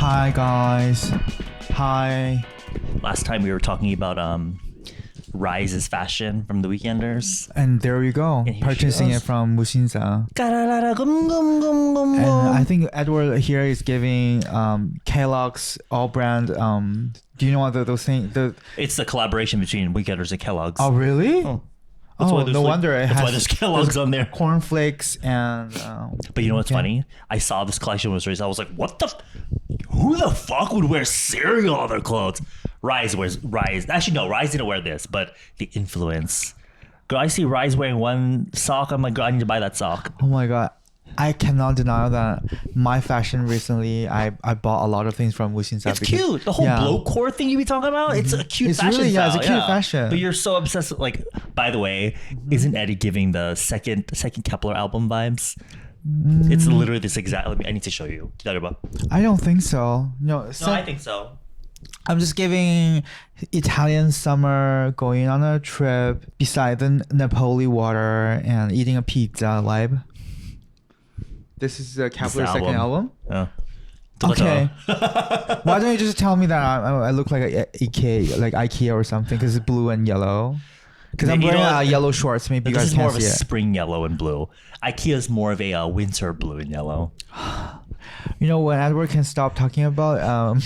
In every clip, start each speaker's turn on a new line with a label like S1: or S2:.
S1: Hi guys. Hi.
S2: Last time we were talking about Rise's fashion from the Weekenders.
S1: And there we go. Purchasing it from Musinsa. And I think Edward here is giving Kellogg's all brand. Do you know what those things?
S2: It's the collaboration between Weekenders and Kellogg's.
S1: Oh really?
S2: Oh,
S1: no wonder
S2: that's why there's Kellogg's on there.
S1: Cornflakes and.
S2: But you know what's funny? I saw this collection was released. I was like, what the? Who the fuck would wear cereal on their clothes? Rise wears Rise. Actually, no, Rise didn't wear this, but the influence. Girl, I see Rise wearing one sock. I'm like, girl, I need to buy that sock.
S1: Oh my god. I cannot deny that my fashion recently, I bought a lot of things from Musinsa.
S2: It's cute. The whole blow core thing you be talking about, it's a cute
S1: it's
S2: fashion
S1: really,
S2: style.
S1: it's a cute fashion.
S2: But you're so obsessed with, like, by the way, isn't Eddy giving the second Kepler album vibes? It's literally this exact. I need to show you.
S1: I don't think so. No,
S2: I think so.
S1: I'm just giving Italian summer, going on a trip beside the Napoli water and eating a pizza vibe. This is Kepler's second album?
S2: Yeah.
S1: Okay. Why don't you just tell me that I look like IKEA or something because it's blue and yellow? Because I'm wearing yellow shorts. Maybe you guys can't see it.
S2: This is more of a spring yellow and blue. IKEA is more of a winter blue and yellow.
S1: You know, when Edward can stop talking about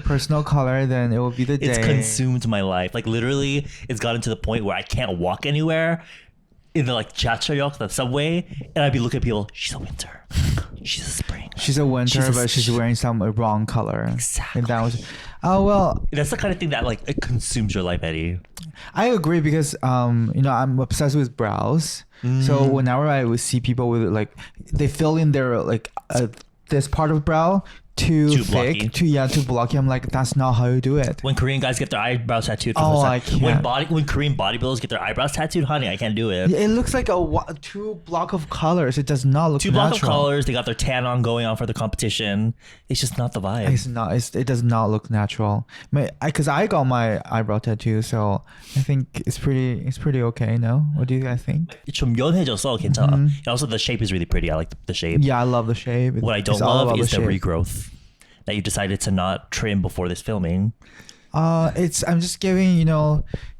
S1: personal color, then it will be the day.
S2: It's consumed my life. Like literally, it's gotten to the point where I can't walk anywhere in the Chachoyok, the subway, and I'd be looking at people. She's a winter. She's a spring.
S1: She's a winter, but she's wearing some wrong color.
S2: Exactly.
S1: And that was, well.
S2: That's the kind of thing that it consumes your life, Eddy.
S1: I agree because I'm obsessed with brows. So whenever I would see people with they fill in their this part of brow too thick, too blocky. I'm like, that's not how you do it.
S2: When Korean guys get their eyebrows tattooed,
S1: I can't.
S2: When Korean bodybuilders get their eyebrows tattooed, honey, I can't do it.
S1: It looks like two block of colors. It does not look
S2: two
S1: natural.
S2: Block of colors. They got their tan on going on for the competition. It's just not the vibe.
S1: It's not. It does not look natural. Because I got my eyebrow tattoo, so I think it's pretty okay. No, what do you guys think?
S2: 좀 연해져서 괜찮아. Also, the shape is really pretty. I like the shape.
S1: Yeah, I love the shape.
S2: What I don't love is the regrowth that you decided to not trim before this filming.
S1: I'm just giving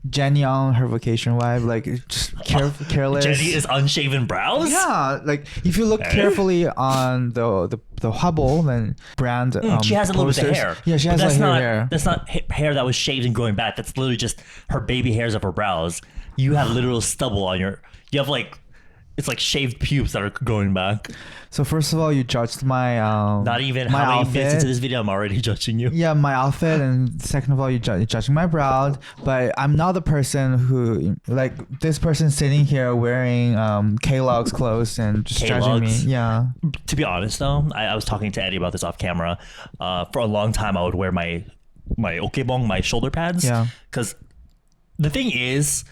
S1: Jenny on her vacation vibe, just careless.
S2: Jenny is unshaven brows.
S1: Yeah, if you look carefully on the Hubble, then brand.
S2: She has a little bit of hair.
S1: Yeah, she has hair.
S2: That's not hair that was shaved and growing back. That's literally just her baby hairs of her brows. You have literal stubble on your. You have it's like shaved pubes that are growing back.
S1: So first of all, you judged my
S2: not even
S1: my
S2: how many
S1: outfit.
S2: minutes into this video, I'm already judging you.
S1: Yeah, my outfit, and second of all, you're judging my brows. But I'm not the person who this person sitting here wearing Kellogg's clothes and just judging me. Yeah.
S2: To be honest, though, I was talking to Eddy about this off camera. For a long time, I would wear my okebong, my shoulder pads.
S1: Yeah.
S2: Because the thing is,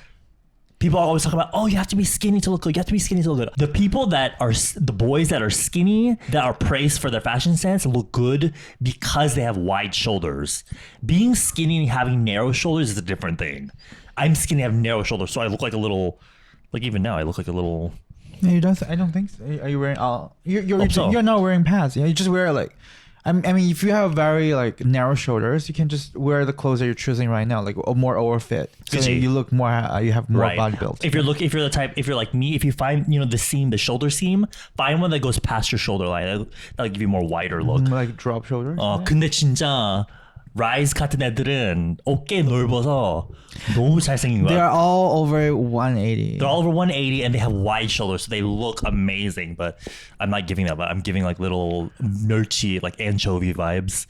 S2: people always talk about, you have to be skinny to look good. You have to be skinny to look good. The people the boys that are skinny, that are praised for their fashion sense, look good because they have wide shoulders. Being skinny and having narrow shoulders is a different thing. I'm skinny, I have narrow shoulders, so I look like a little, even now, I look like a little.
S1: No, you don't. I don't think so. Are you wearing? You're not wearing pads. You just wear I mean, if you have very narrow shoulders, you can just wear the clothes that you're choosing right now, a more overfit. So you look more, you have more body build.
S2: If you're the type, if you're like me, if you find the shoulder seam, find one that goes past your shoulder line. That'll give you a more wider look.
S1: Like drop shoulders.
S2: 근데 진짜 라이즈 같은 애들은 어깨 넓어서 너무 잘생긴 거야.
S1: They're all over 180.
S2: They're all over 180 and they have wide shoulders, so they look amazing. But I'm not giving that. But I'm giving little nerdy, anchovy vibes.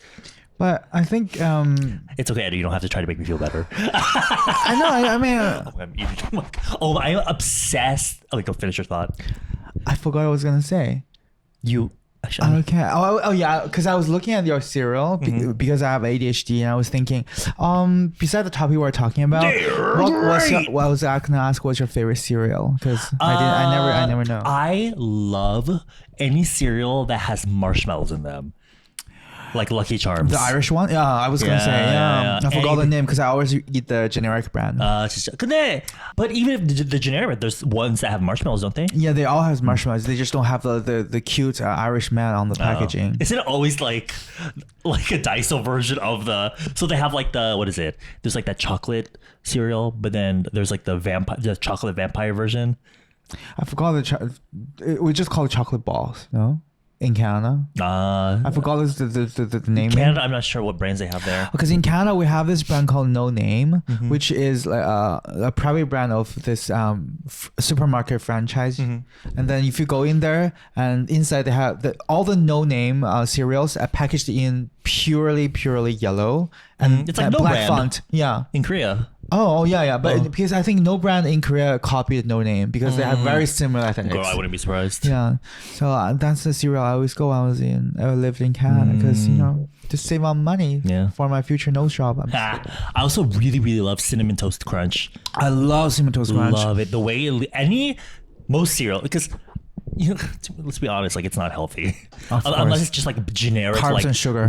S1: But I think
S2: it's okay, Eddy. You don't have to try to make me feel better.
S1: I know. I mean,
S2: I'm obsessed. Go finish your thought.
S1: I forgot what I was gonna say. Okay. Oh yeah, because I was looking at your cereal because I have ADHD, and I was thinking, beside the topic we're talking about, what was I gonna ask? What's your favorite cereal? Because I never know.
S2: I love any cereal that has marshmallows in them. like Lucky Charms.
S1: The Irish one? Yeah, I was gonna say. Yeah. I forgot the name because I always eat the generic brand.
S2: But even if the generic, there's ones that have marshmallows, don't they?
S1: Yeah, they all have marshmallows. They just don't have the cute Irish man on the packaging.
S2: Isn't it always like a Daiso version of the? So they have like the, what is it? There's like that chocolate cereal, but then there's like the chocolate vampire version.
S1: I forgot we just call it chocolate balls, no? In Canada, I forgot the name.
S2: In Canada, I'm not sure what brands they have there.
S1: Because in Canada, we have this brand called No Name, which is a private brand of this supermarket franchise. And then if you go in there, and inside they have all the No Name cereals are packaged in purely yellow and
S2: it's like no
S1: black
S2: brand.
S1: font. Yeah,
S2: in Korea.
S1: Oh yeah, but because I think no brand in Korea copied No Name because they have very similar aesthetics.
S2: Girl, I wouldn't be surprised.
S1: Yeah, so that's the cereal I always go. I lived in Canada because to save on money for my future nose shop.
S2: I also really love Cinnamon Toast Crunch.
S1: I love Cinnamon Toast Crunch.
S2: Love it. The way most cereal, because let's be honest, like it's not healthy unless it's just like generic
S1: carbs
S2: like
S1: and sugar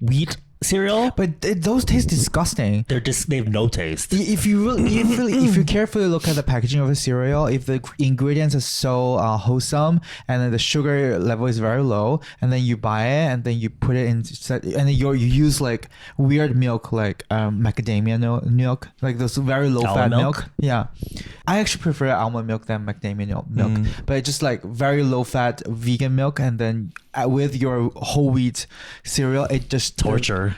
S2: wheat cereal,
S1: but those taste disgusting.
S2: They have no taste.
S1: If you carefully look at the packaging of a cereal, if the ingredients are so wholesome and then the sugar level is very low, and then you buy it and then you put it in, and then you use like weird milk like macadamia milk, like those very low fat milk. Yeah, I actually prefer almond milk than macadamia milk, but it's just like very low fat vegan milk, and then with your whole wheat cereal, it just
S2: torture.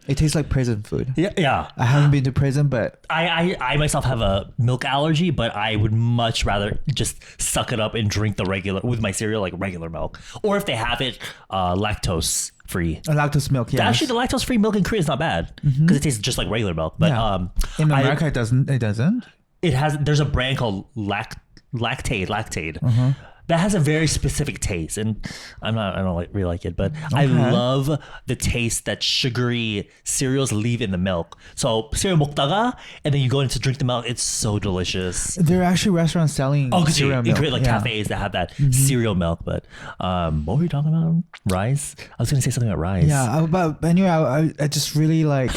S1: It tastes like prison food.
S2: Yeah.
S1: I haven't been to prison, but
S2: I myself have a milk allergy, but I would much rather just suck it up and drink the regular with my cereal, like regular milk, or if they have it lactose free.
S1: Lactose milk. Yeah.
S2: Actually, the lactose free milk in Korea is not bad because it tastes just like regular milk. But
S1: in America, it doesn't.
S2: It has. There's a brand called Lactaid. That has a very specific taste, and I don't really like it, but I love the taste that sugary cereals leave in the milk. So cereal 먹다가, and then you go in to drink the milk. It's so delicious.
S1: There are actually restaurants selling cereal milk.
S2: Like cafes that have that cereal milk. But what were we talking about? Rice? I was going to say something about rice.
S1: Yeah, but anyway, I just really like...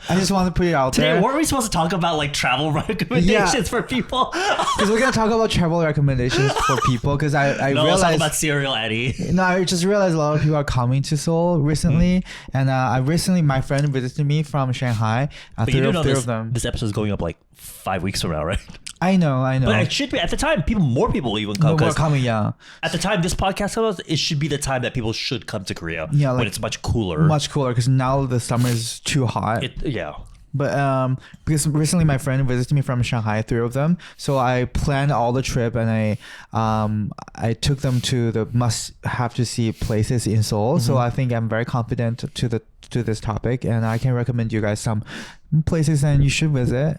S1: I just want to put it out there.
S2: Today, weren't we supposed to talk about like travel recommendations for people?
S1: Because we're going to talk about travel recommendations for people. Because I realized...
S2: talk about cereal, Eddy.
S1: No, I just realized a lot of people are coming to Seoul recently. And my friend visited me from Shanghai.
S2: But you do know this episode is going up like 5 weeks from now, right?
S1: I know.
S2: But it should be at the time. More people will even come.
S1: More coming, yeah.
S2: At the time this podcast comes out, it should be the time that people should come to Korea.
S1: Yeah, like,
S2: when it's much cooler.
S1: Much cooler because now the summer is too hot. But because recently my friend visited me from Shanghai, 3 of them, so I planned all the trip and I took them to the must have to see places in Seoul. So I think I'm very confident to this topic, and I can recommend you guys some places and you should visit.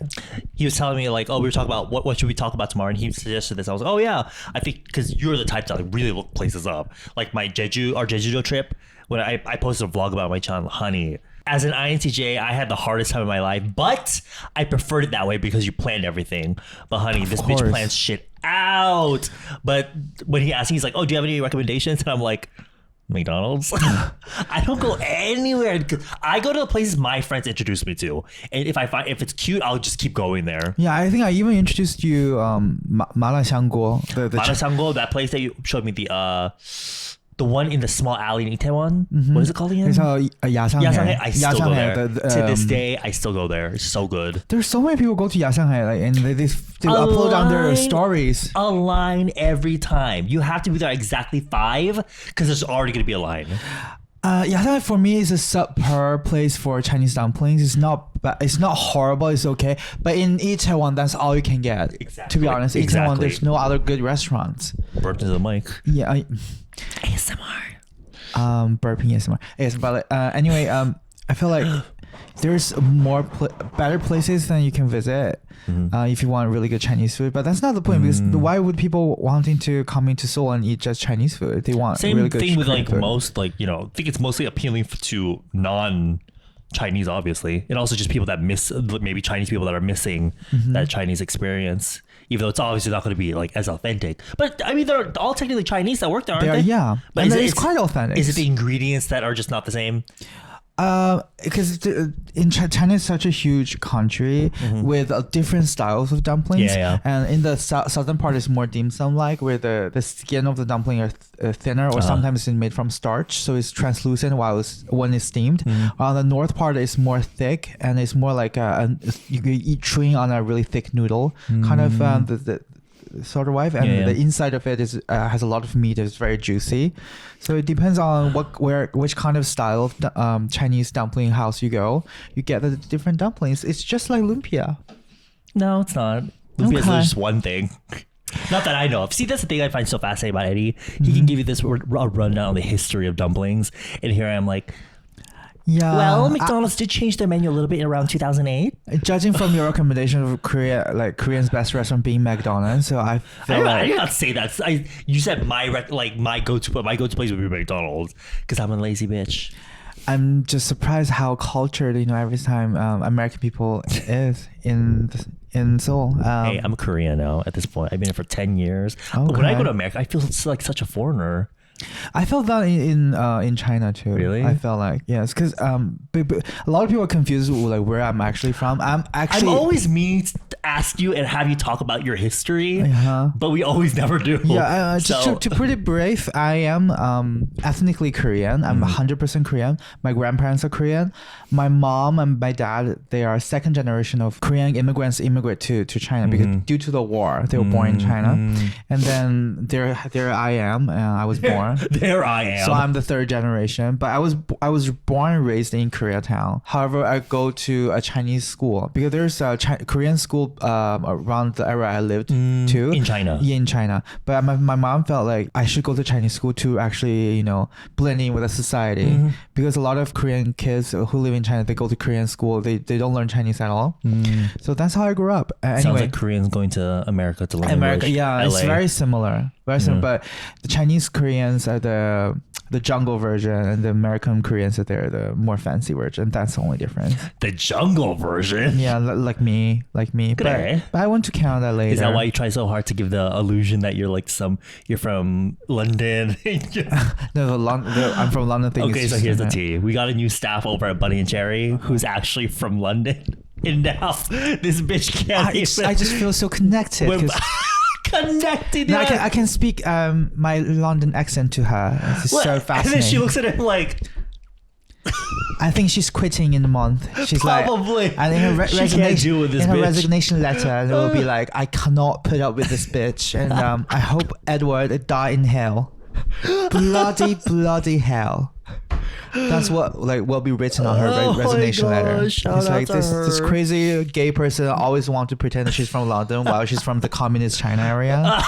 S2: He was telling me like, we were talking about what should we talk about tomorrow, and he suggested this. I was like, oh yeah, I think because you're the type to like really look places up. Like our Jeju trip, when I posted a vlog about my channel, honey. As an INTJ, I had the hardest time of my life, but I preferred it that way because you planned everything. But honey, this bitch plans shit out. But when he asked me, he's like, oh, do you have any recommendations? And I'm like, McDonald's? I don't go anywhere. I go to the places my friends introduce me to. And if it's cute, I'll just keep going there.
S1: Yeah, I think I even introduced you Malashanggo.
S2: Malashanggo, that place that you showed me, the one in the small alley in Itaewon. What is it called again?
S1: It's Yasanghae.
S2: I still go there. To this day, I still go there. It's so good.
S1: There's so many people go to Yasanghae, and they upload on their stories.
S2: A line every time. You have to be there exactly 5 because there's already going to be a line.
S1: Yasanghae for me is a subpar place for Chinese dumplings. It's not horrible. It's okay. But in Itaewon, that's all you can get.
S2: Exactly.
S1: To be honest, Itaewon, there's no other good restaurants.
S2: Burped into the mic.
S1: Yeah.
S2: ASMR.
S1: Burping ASMR. But anyway, I feel like there's better places than you can visit if you want really good Chinese food. But that's not the point because why would people wanting to come into Seoul and eat just Chinese food? They want really good
S2: thing with like
S1: food.
S2: most I think it's mostly appealing to non-Chinese, obviously, and also just people that miss maybe Chinese people that are missing that Chinese experience. even though it's obviously not going to be like as authentic. But I mean, they're all technically Chinese that work there, aren't they?
S1: Yeah,
S2: but
S1: and it's quite authentic.
S2: Is it the ingredients that are just not the same?
S1: Because in China is such a huge country with different styles of dumplings. And in the southern part is more dim sum like, where the skin of the dumpling are thinner, or sometimes it's made from starch, so it's translucent when it's steamed. The north part is more thick, and it's more like you could eat chewing on a really thick noodle, kind of the sort of wife, and the inside of it is has a lot of meat. It's very juicy. So it depends on which kind of style of Chinese dumpling house you go. You get the different dumplings. It's just like lumpia.
S2: No, it's not. Lumpia is just one thing. Not that I know of. See, that's the thing I find so fascinating about Eddy. He can give you this rundown on the history of dumplings, and here I am like, yeah. Well, McDonald's did change their menu a little bit in around 2008.
S1: Judging from your recommendation of Korean's best restaurant being McDonald's, so I
S2: did not say that. You said my go-to place would be McDonald's because I'm a lazy bitch.
S1: I'm just surprised how cultured every time American people is in Seoul.
S2: Hey, I'm Korean now at this point. I've been here for 10 years. Okay. When I go to America, I feel like such a foreigner.
S1: I felt that in China too.
S2: Really?
S1: I felt like, yes, because a lot of people are confused with like where I'm actually from. I'm
S2: always meaning to ask you and have you talk about your history, but we always never do.
S1: Yeah, just to put it brief, I am ethnically Korean. I'm 100% Korean. My grandparents are Korean. My mom and my dad, they are second generation of Korean immigrants immigrate to China because due to the war, they were born in China. And then there I am, I was born.
S2: There I am.
S1: So I'm the third generation, but I was born and raised in Koreatown. However, I go to a Chinese school because there's a Korean school around the area I lived too.
S2: In China?
S1: Yeah, in China. But my mom felt like I should go to Chinese school to actually, blend in with the society. Because a lot of Korean kids who live in China, they go to Korean school. They don't learn Chinese at all. So that's how I grew up. Anyway,
S2: sounds like Koreans going to America to learn English.
S1: Yeah, LA. It's very similar. But the Chinese Koreans are the jungle version, and the American Koreans are the more fancy version. That's the only difference.
S2: The jungle version?
S1: Yeah, like me. But I went to Canada later.
S2: Is that why you try so hard to give the illusion that you're you're from London?
S1: No, I'm from London.
S2: Okay, so here's the tea. We got a new staff over at Bunny and Cherry who's actually from London. And now this bitch can't
S1: I just feel so connected.
S2: Connected.
S1: No, I can speak my London accent to her. It's so fascinating.
S2: And then she looks at him like,
S1: I think she's quitting in a month. She's
S2: probably.
S1: Like, and in her
S2: she can't deal with this
S1: in her
S2: bitch.
S1: Resignation letter, it will be like, I cannot put up with this bitch, and I hope Edward die in hell. Bloody hell. That's what will be written on her resignation letter. It's like this crazy gay person always want to pretend that she's from London while she's from the communist China area.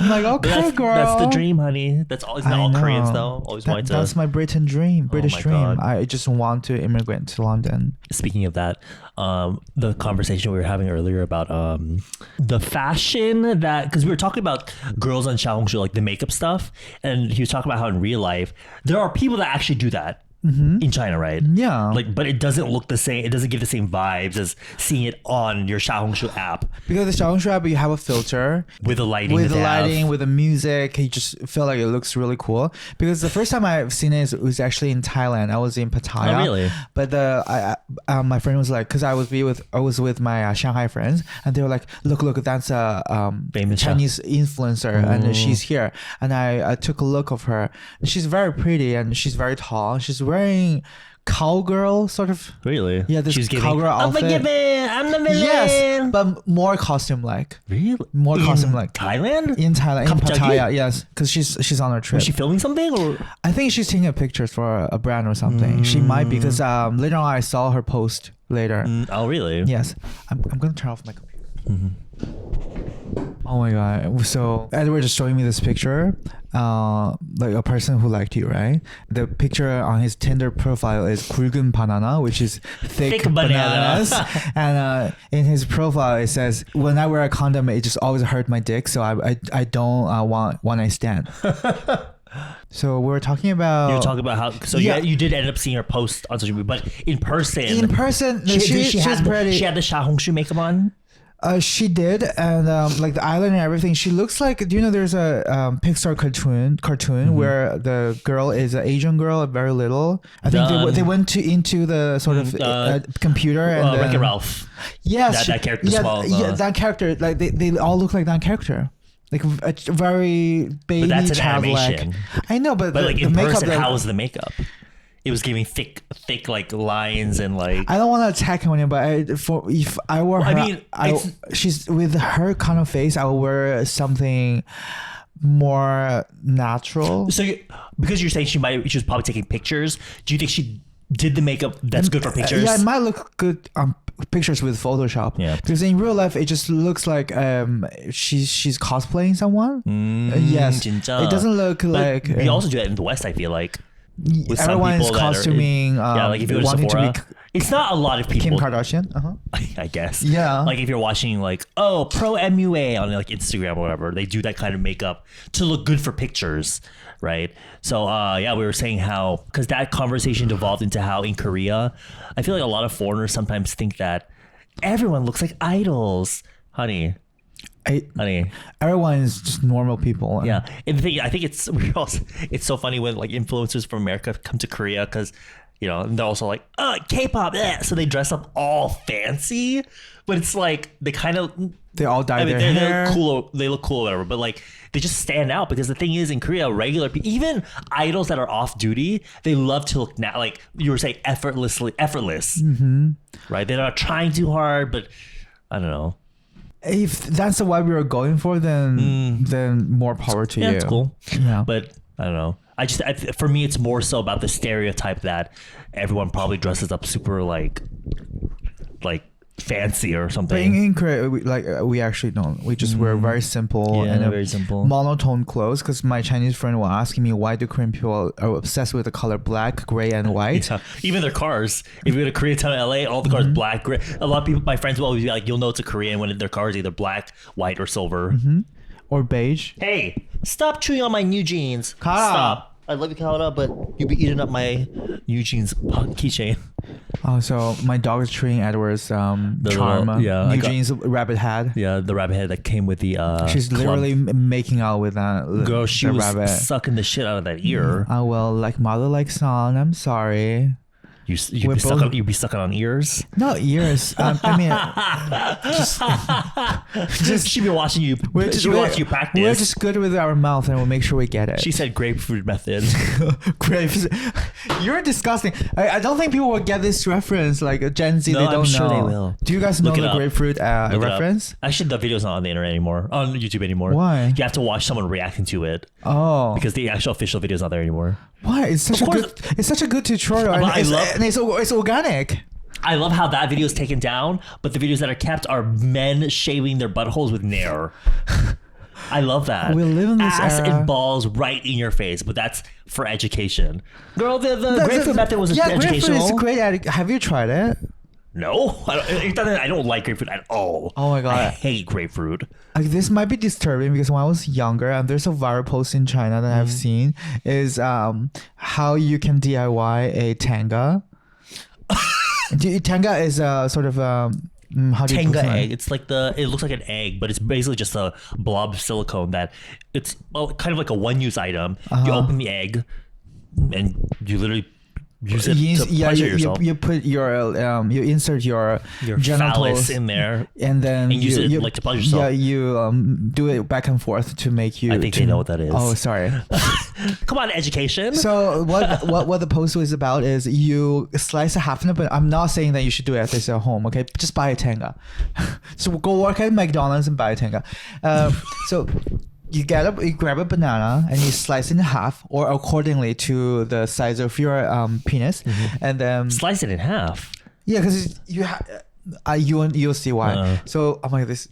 S1: I'm like, okay, girl.
S2: That's the dream, honey. That's all. It's not all Koreans though. Always wanted to.
S1: That's my British dream. God. I just want to immigrate to London.
S2: Speaking of that, the conversation we were having earlier about the fashion because we were talking about girls on Xiaohongshu, like the makeup stuff, and he was talking about how in real life there are people that actually do that. In China, right?
S1: Yeah.
S2: But it doesn't look the same. It doesn't give the same vibes as seeing it on your Xiaohongshu app.
S1: Because the Xiaohongshu app, you have a filter
S2: with the lighting,
S1: with the music. You just feel like it looks really cool. Because the first time I've seen it was actually in Thailand. I was in Pattaya.
S2: Oh, really?
S1: But my friend was like, because I was with my Shanghai friends, and they were like, look, that's a Chinese influencer, and she's here. And I took a look of her. She's very pretty and she's very tall. She's wearing cowgirl sort of.
S2: Really?
S1: Yeah, this cowgirl outfit.
S2: I'm the villain.
S1: Yes, but more costume like.
S2: Really?
S1: More costume like.
S2: Thailand?
S1: In Thailand, in Pattaya, yes, because she's on her trip.
S2: Was she filming something, or?
S1: I think she's taking pictures for a brand or something. She might be, because later on I saw her post later.
S2: Oh, really?
S1: Yes. I'm gonna turn off my computer. Oh my god! So Edward just showing me this picture, like a person who liked you, right? The picture on his Tinder profile is 굵은 banana, which is thick bananas, and in his profile it says, "When I wear a condom, it just always hurt my dick, so I don't want one night stand." So we're talking about.
S2: You're talking about how. So yeah, you did end up seeing her post on social media, but in person.
S1: She's pretty.
S2: She had the Xiaohongshu makeup on.
S1: She did, and like the eyeliner and everything. She looks like, do you know there's a Pixar cartoon where the girl is an Asian girl, very little. I think they went into the sort of computer and
S2: Wreck-It Ralph.
S1: Yes,
S2: that character.
S1: That character. Like they all look like that character. Like a very baby.
S2: But that's an
S1: childlike.
S2: animation.
S1: I know, but
S2: like
S1: the
S2: in
S1: makeup.
S2: person, how was the makeup? It was giving thick like lines and like.
S1: I don't want to attack anyone, but if I were her, she's with her kind of face, I would wear something more natural.
S2: So, because you're saying she was probably taking pictures, do you think she did the makeup that's good for pictures?
S1: Yeah, it might look good on pictures with Photoshop.
S2: Yeah.
S1: Because in real life, it just looks like she's cosplaying someone. Yes.
S2: 진짜.
S1: It doesn't look like.
S2: We also do that in the West, I feel like. With
S1: everyone is costuming.
S2: Like if you go to Sephora, it's not a lot of people.
S1: Kim Kardashian,
S2: I guess.
S1: Yeah.
S2: Like if you're watching like pro MUA on like Instagram or whatever, they do that kind of makeup to look good for pictures, right? So we were saying how, because that conversation devolved into how in Korea, I feel like a lot of foreigners sometimes think that everyone looks like idols, honey.
S1: Everyone is just normal people.
S2: Yeah, and the thing, I think it's so funny when like influencers from America come to Korea, because and they're also like K-pop, so they dress up all fancy, but it's like
S1: they all dye their hair.
S2: They look cool or whatever, but like they just stand out, because the thing is in Korea, regular people, even idols that are off duty, they love to look like you were saying effortless, right? They're not trying too hard, but I don't know.
S1: If that's the vibe we were going for, then more power to you.
S2: Yeah, it's cool.
S1: Yeah,
S2: but I don't know. For me, it's more so about the stereotype that everyone probably dresses up super like fancy or something.
S1: But in Korea, we actually don't. We just wear very simple
S2: very simple
S1: monotone clothes. Because my Chinese friend was asking me, why do Korean people are obsessed with the color black, gray, and white?
S2: Yeah. Even their cars. If you go to Koreatown, LA, all the cars black, gray. A lot of people, my friends will always be like, you'll know it's a Korean when their car is either black, white, or silver,
S1: or beige.
S2: Hey, stop chewing on my new jeans.
S1: Kara.
S2: Stop. I love you, Kara, but you'll be eating up my new jeans keychain.
S1: Oh, so my dog is treating Edward's charm. Eugene's rabbit head.
S2: Yeah, the rabbit head that came with the
S1: she's literally making out with that.
S2: Girl, she was
S1: rabbit.
S2: Sucking the shit out of that ear.
S1: Oh, well, like mother, like son. I'm sorry.
S2: You'd be sucking on ears?
S1: No, ears. I mean, just
S2: she'd be watching you. She'd be watching you practice.
S1: We're just good with our mouth, and we'll make sure we get it.
S2: She said grapefruit method.
S1: Grapes. You're disgusting. I don't think people will get this reference. Like Gen Z,
S2: no,
S1: they don't
S2: I'm sure
S1: know.
S2: They will.
S1: Do you guys know the grapefruit reference?
S2: Actually, the video's not on the internet anymore. On YouTube anymore.
S1: Why?
S2: You have to watch someone reacting to it.
S1: Oh.
S2: Because the actual official video's not there anymore.
S1: Why? It's such a good tutorial, and it's organic.
S2: I love how that video is taken down, but the videos that are kept are men shaving their buttholes with Nair. I love that.
S1: We live in this
S2: ass
S1: era.
S2: and balls right in your face, but that's for education. Girl, the grapefruit method was educational.
S1: Grapefruit is great. Have you tried it?
S2: No, I don't like grapefruit at all.
S1: Oh my god,
S2: I hate grapefruit.
S1: This might be disturbing because when I was younger, and there's a viral post in China that I've seen, is how you can DIY a tanga. Tanga is a sort of how do you
S2: Tanga egg. It's like it looks like an egg, but it's basically just a blob of silicone that it's kind of like a one-use item. You open the egg, and you literally use it to pleasure yourself.
S1: You put you insert your
S2: phallus in there,
S1: and then
S2: use it like to pleasure yourself.
S1: Yeah, you do it back and forth to make you.
S2: I think they know what that is.
S1: Oh, sorry.
S2: Come on, education.
S1: So what the post was about is you slice a half, but I'm not saying that you should do it at this at home. Okay, just buy a tanga. So go work at McDonald's and buy a tanga. So. You grab a banana and you slice it in half, or accordingly to the size of your penis, and then
S2: slice it in half.
S1: Yeah, because you'll see why. So I'm like this.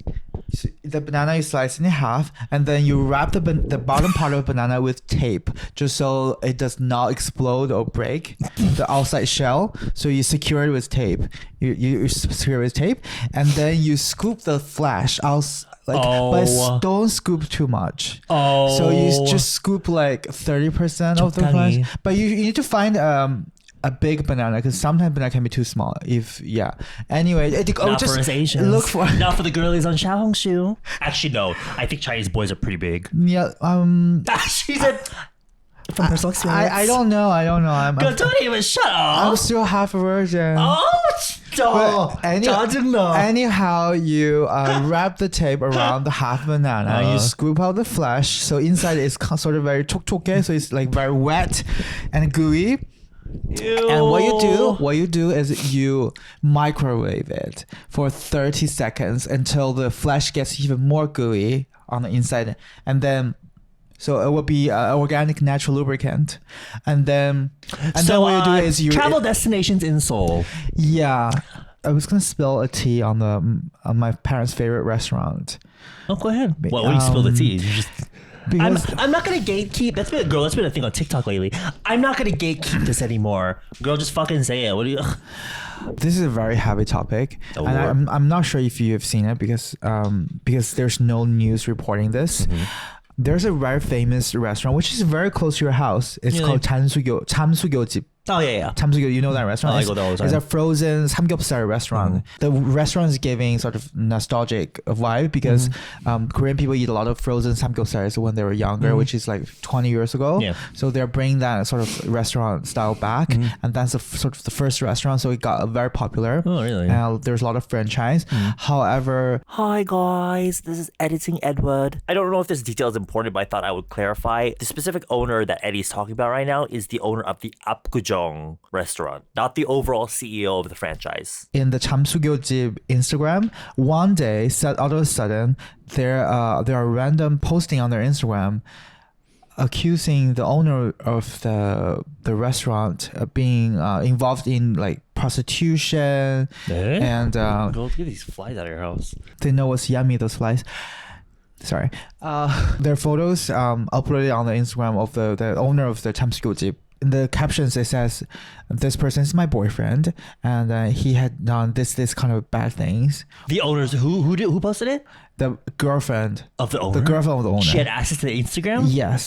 S1: The banana you slice in half, and then you wrap the bottom part of the banana with tape, just so it does not explode or break the outside shell. So you secure it with tape. You secure it with tape, and then you scoop the flesh out. But don't scoop too much. So you just scoop like 30% of the flesh. But you need to find a big banana, because sometimes banana can be too small. Anyway,
S2: Not
S1: just
S2: for us Asians.
S1: look for
S2: Not for the girlies on Xiaohongshu. Actually, no. I think Chinese boys are pretty big.
S1: yeah.
S2: She said from personal experience.
S1: I don't know.
S2: Girl, don't even shut up.
S1: I'm still half a virgin.
S2: Oh, stop.
S1: Anyhow, you wrap the tape around the half banana. You scoop out the flesh. So inside is sort of very 촉촉해. So it's like very wet and gooey.
S2: Ew.
S1: And what you do is you microwave it for 30 seconds until the flesh gets even more gooey on the inside, and then so it will be organic natural lubricant, and then what you do is you
S2: travel destinations in Seoul.
S1: Yeah, I was gonna spill a tea on my parents' favorite restaurant.
S2: Oh, go ahead. Well, when you spill the tea, you just.
S1: Because
S2: I'm not gonna gatekeep. That's been a thing on TikTok lately. I'm not gonna gatekeep this anymore. Girl, just fucking say it. What do you?
S1: This is a very heavy topic, and I'm not sure if you have seen it because there's no news reporting this. Mm-hmm. There's a very famous restaurant which is very close to your house. It's called 참수교집.
S2: Oh yeah.
S1: 참수교, you know that restaurant?
S2: I go there all the time.
S1: It's a frozen 삼겹살 restaurant. Mm-hmm. The restaurant is giving sort of nostalgic vibe because Korean people eat a lot of frozen samgyeopsals when they were younger, which is like 20 years ago. Yeah. So they're bringing that sort of restaurant style back, and that's sort of the first restaurant. So it got very popular.
S2: Oh really?
S1: There's a lot of franchise. However,
S3: hi guys, this is Editing Edward. I don't know if this detail is important, but I thought I would clarify. The specific owner that Eddie's talking about right now is the owner of the apgujeong restaurant, not the overall CEO of the franchise.
S1: In the 참수교집 Instagram, one day, all of a sudden, there are random posting on their Instagram accusing the owner of the restaurant of being involved in like prostitution and
S3: go get these flies out of your house.
S1: They know what's yummy, those flies. Sorry. Their photos uploaded on the Instagram of the owner of the 참수교집. In the captions, it says, "This person is my boyfriend, and he had done this kind of bad things."
S2: The owners who posted it?
S1: The girlfriend
S2: of the owner.
S1: The girlfriend of the owner.
S2: She had access to the Instagram.
S1: Yes.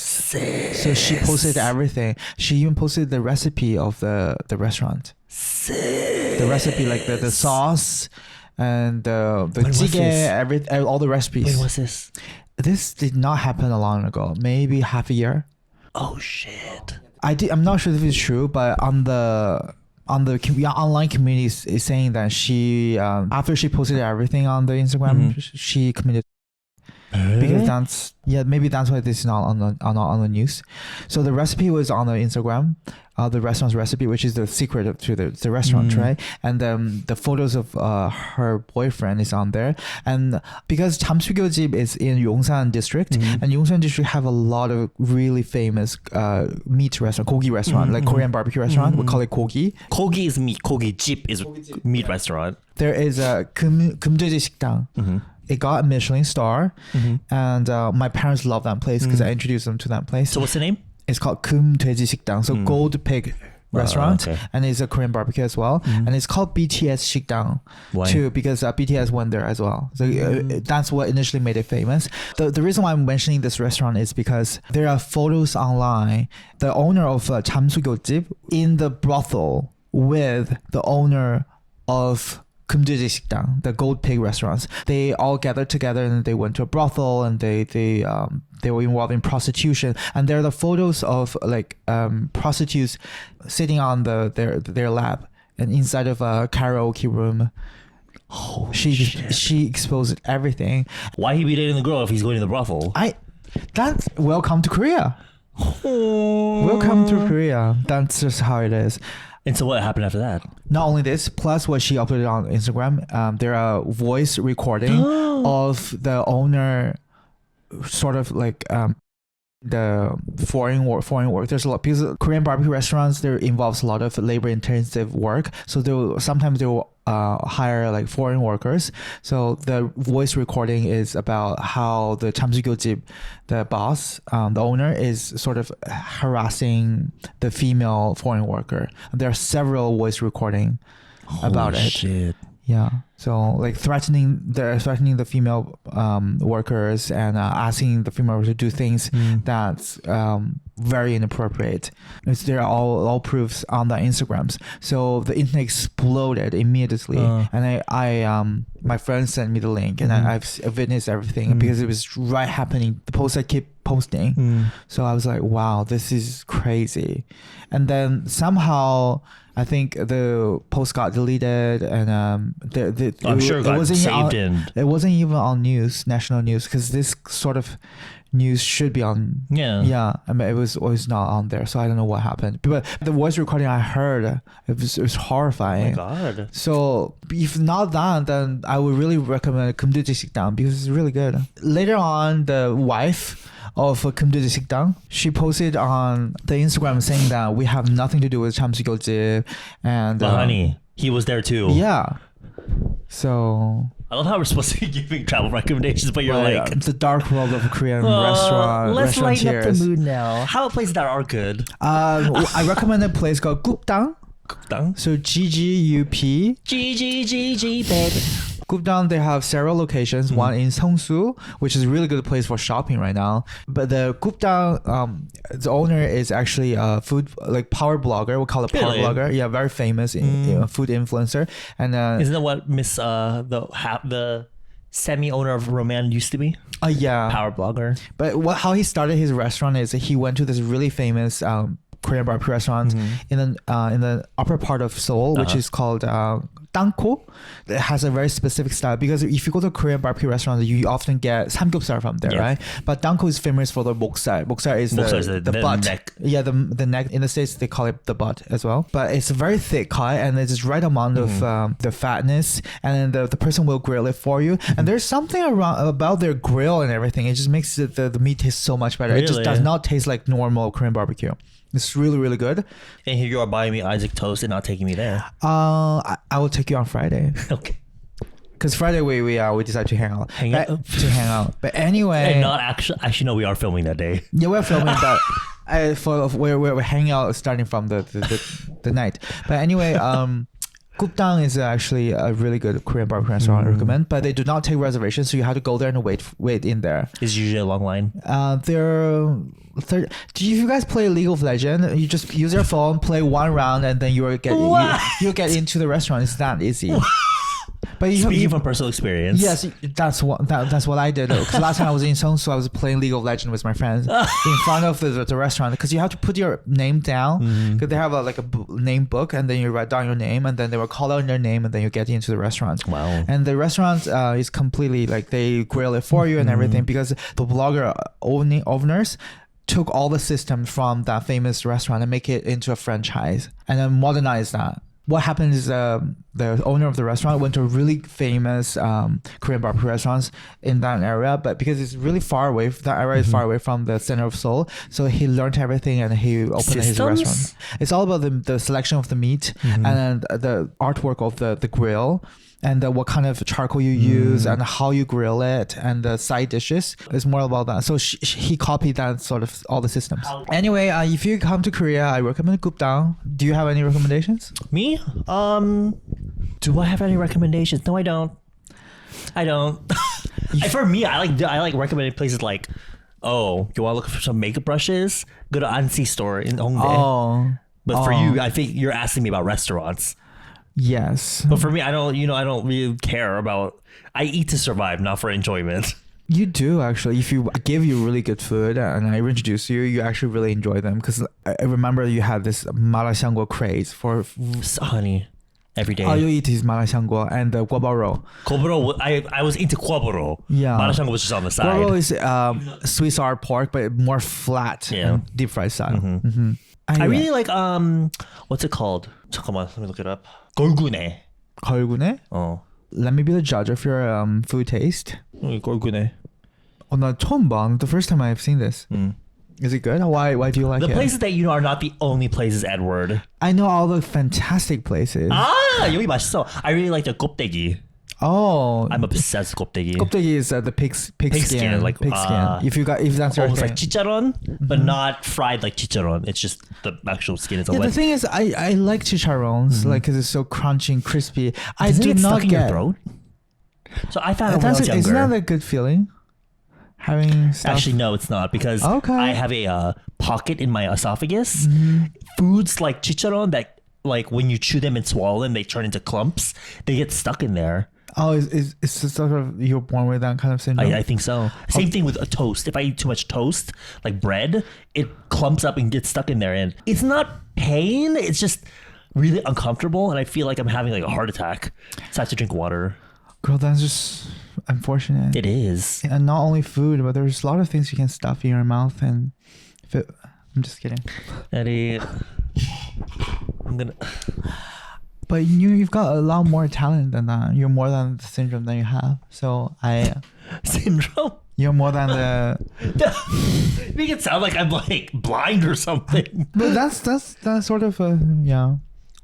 S1: So she posted everything. She even posted the recipe of the restaurant. The recipe, like the sauce and the jjigae, all the recipes.
S2: When was this?
S1: This did not happen a long ago. Maybe half a year.
S2: Oh shit.
S1: I'm not sure if it's true, but on the online community is saying that she after she posted everything on the Instagram, she committed. Because maybe that's why this is not on the news. So the recipe was on the Instagram, the restaurant's recipe, which is the secret to the restaurant, right? And the photos of her boyfriend is on there. And because 참수교집 is in Yongsan district, and Yongsan district have a lot of really famous meat restaurant, gogi restaurant, like Korean barbecue restaurant. We call it gogi.
S2: Gogi is meat. Gogi is meat restaurant.
S1: There is a 금돼지식당. It got a Michelin star, and my parents love that place because I introduced them to that place.
S2: So what's the name?
S1: It's called 금돼지식당, so Gold Pig restaurant,
S2: okay.
S1: and it's a Korean barbecue as well, and it's called BTS 식당 too because BTS went there as well. So that's what initially made it famous. The reason why I'm mentioning this restaurant is because there are photos online. The owner of 참수교집 in the brothel with the owner of 금돼지식당, the Gold Pig restaurants. They all gathered together and they went to a brothel and they were involved in prostitution. And there are the photos of like prostitutes sitting on their lap and inside of a karaoke room.
S2: Oh,
S1: she exposed everything.
S2: Why he be dating the girl if he's going to the brothel?
S1: That's welcome to Korea. Welcome to Korea. That's just how it is.
S2: And so what happened after that?
S1: Not only this, plus what she uploaded on Instagram, there are voice recording of the owner, sort of like the foreign work. There's a lot because Korean barbecue restaurants, there involves a lot of labor intensive work. So sometimes they will hire like foreign workers. So the voice recording is about how the 참수교집, the boss, the owner, is sort of harassing the female foreign worker. There are several voice recording about it.
S2: Shit.
S1: Yeah. So like threatening the female workers and asking the female workers to do things that's very inappropriate. There are all proofs on the Instagrams. So the internet exploded immediately, and I my friend sent me the link, and I've witnessed everything because it was right happening. The post I keep posting, so I was like, wow, this is crazy. And then somehow I think the post got deleted, and
S2: I'm sure it got saved in.
S1: It wasn't even on national news, because this sort of news should be on. Yeah. I mean, it was not on there, so I don't know what happened. But the voice recording I heard, it was horrifying.
S2: Oh my god!
S1: So if not that, then I would really recommend 금돼지식당, because it's really good. Later on, the wife of 금돼지식당, she posted on the Instagram saying that we have nothing to do with 참치교집, and
S2: honey, he was there too.
S1: Yeah. So
S2: I love how we're supposed to be giving travel recommendations, but you're like
S1: the dark world of Korean restaurant.
S2: Let's lighten up the mood now. How about places that are good?
S1: I recommend a place called ggupdang.
S2: ggupdang.
S1: So GGUP.
S2: GGGG, baby.
S1: ggupdang, they have several locations. One in Seoul, which is a really good place for shopping right now. But the ggupdang, the owner is actually a food power blogger. We'll call it power blogger. Yeah, very famous food influencer. And
S2: isn't that what Miss the semi-owner of Roman used to be?
S1: Yeah,
S2: power blogger.
S1: But how he started his restaurant is he went to this really famous Korean barbecue restaurant in the upper part of Seoul, which is called Danko. It has a very specific style, because if you go to a Korean barbecue restaurant, you often get samgyeopsal from there, right? But Danko is famous for the 목살. 목살 is the butt.
S2: Neck.
S1: Yeah, the neck. In the States, they call it the butt as well. But it's a very thick cut, and it's just right amount of the fatness, and then the person will grill it for you. And there's something about their grill and everything. It just makes the meat taste so much better. Really? It just does not taste like normal Korean barbecue. It's really, really good.
S2: And here you are buying me Isaac toast and not taking me there.
S1: I will take you on Friday.
S2: Okay.
S1: Because Friday we decide to hang out. To hang out. But anyway.
S2: And not actually no, we are filming that day.
S1: Yeah, we're filming, but we're hanging out starting from the night. But anyway, ggupdang is actually a really good Korean barbecue restaurant. I recommend, but they do not take reservations, so you have to go there and wait in there.
S2: It's usually a long line.
S1: Do you guys play League of Legends? You just use your phone, play one round, and then you get into the restaurant. It's that easy. But
S2: speaking from personal experience,
S1: yes, that's what I did. Because last time I was in Seoul, so I was playing League of Legends with my friends in front of the restaurant. Because you have to put your name down. Because they have a name book, and then you write down your name, and then they will call out your name, and then you get into the restaurant.
S2: Wow!
S1: And the restaurant is completely they grill it for you and everything, because the blogger owners took all the systems from that famous restaurant and make it into a franchise and then modernize that. What happened is the owner of the restaurant went to really famous Korean barbecue restaurants in that area, but because it's really far away, that area is far away from the center of Seoul, so he learned everything and he opened his restaurant. It's all about the selection of the meat and then the artwork of the grill, and what kind of charcoal you use and how you grill it and the side dishes. It's more about that. So he copied that sort of all the systems. Anyway, if you come to Korea, I recommend ggupdang. Do you have any recommendations?
S2: Me? Do I have any recommendations? No, I don't. For me, I like recommending places like, you want to look for some makeup brushes? Go to Ancci store in Hongdae. But for you, I think you're asking me about restaurants.
S1: Yes.
S2: But for me, I don't really care about. I eat to survive, not for enjoyment.
S1: You do, actually. If you give you really good food and I introduce you, you actually really enjoy them. Because I remember you had this 마라샹궈 craze for...
S2: Honey, every day.
S1: All you eat is 마라샹궈 and the guabaro.
S2: Guabaro, I was into guabaro.
S1: Yeah.
S2: 마라샹궈 was just on the side.
S1: Guabaro is sweet sour pork, but more flat and deep fried style.
S2: I really like, what's it called? 잠깐만, let me look it up. geolgune.
S1: geolgune?
S2: Oh.
S1: Let me be the judge of your food taste.
S2: geolgune.
S1: 나 처음 봐. The first time I've seen this. Is it good? Why do you like it?
S2: The places that you know are not the only places, Edward.
S1: I know all the fantastic places.
S2: 여기 맛있어. I really like the ggupdang.
S1: Oh,
S2: I'm obsessed with ggupdang.
S1: ggupdang is the pig skin,
S2: like
S1: pig skin. If that's your
S2: almost
S1: thing.
S2: like chicharron, but not fried like chicharron. It's just the actual skin is.
S1: Yeah, the thing is, I like chicharrones, like because it's so crunchy and crispy. I do
S2: it get
S1: not
S2: stuck in
S1: get.
S2: your throat. So I found when I was younger.
S1: Isn't that a good feeling? Having stuff?
S2: Actually, no, it's not because I have a pocket in my esophagus. Foods like chicharron that, like when you chew them and swallow them, they turn into clumps. They get stuck in there.
S1: Oh, it's sort of you're born with that kind of syndrome?
S2: I think so. Same thing with a toast. If I eat too much toast, like bread, it clumps up and gets stuck in there. And it's not pain. It's just really uncomfortable. And I feel like I'm having like a heart attack. So I have to drink water.
S1: Girl, that's just unfortunate.
S2: It is.
S1: And not only food, but there's a lot of things you can stuff in your mouth. And I'm just kidding.
S2: Eddy, I'm gonna...
S1: But you've got a lot more talent than that. You're more than the syndrome that you have. So
S2: Syndrome?
S1: You're more than the...
S2: Make it sound like I'm like blind or something.
S1: But that's sort of yeah.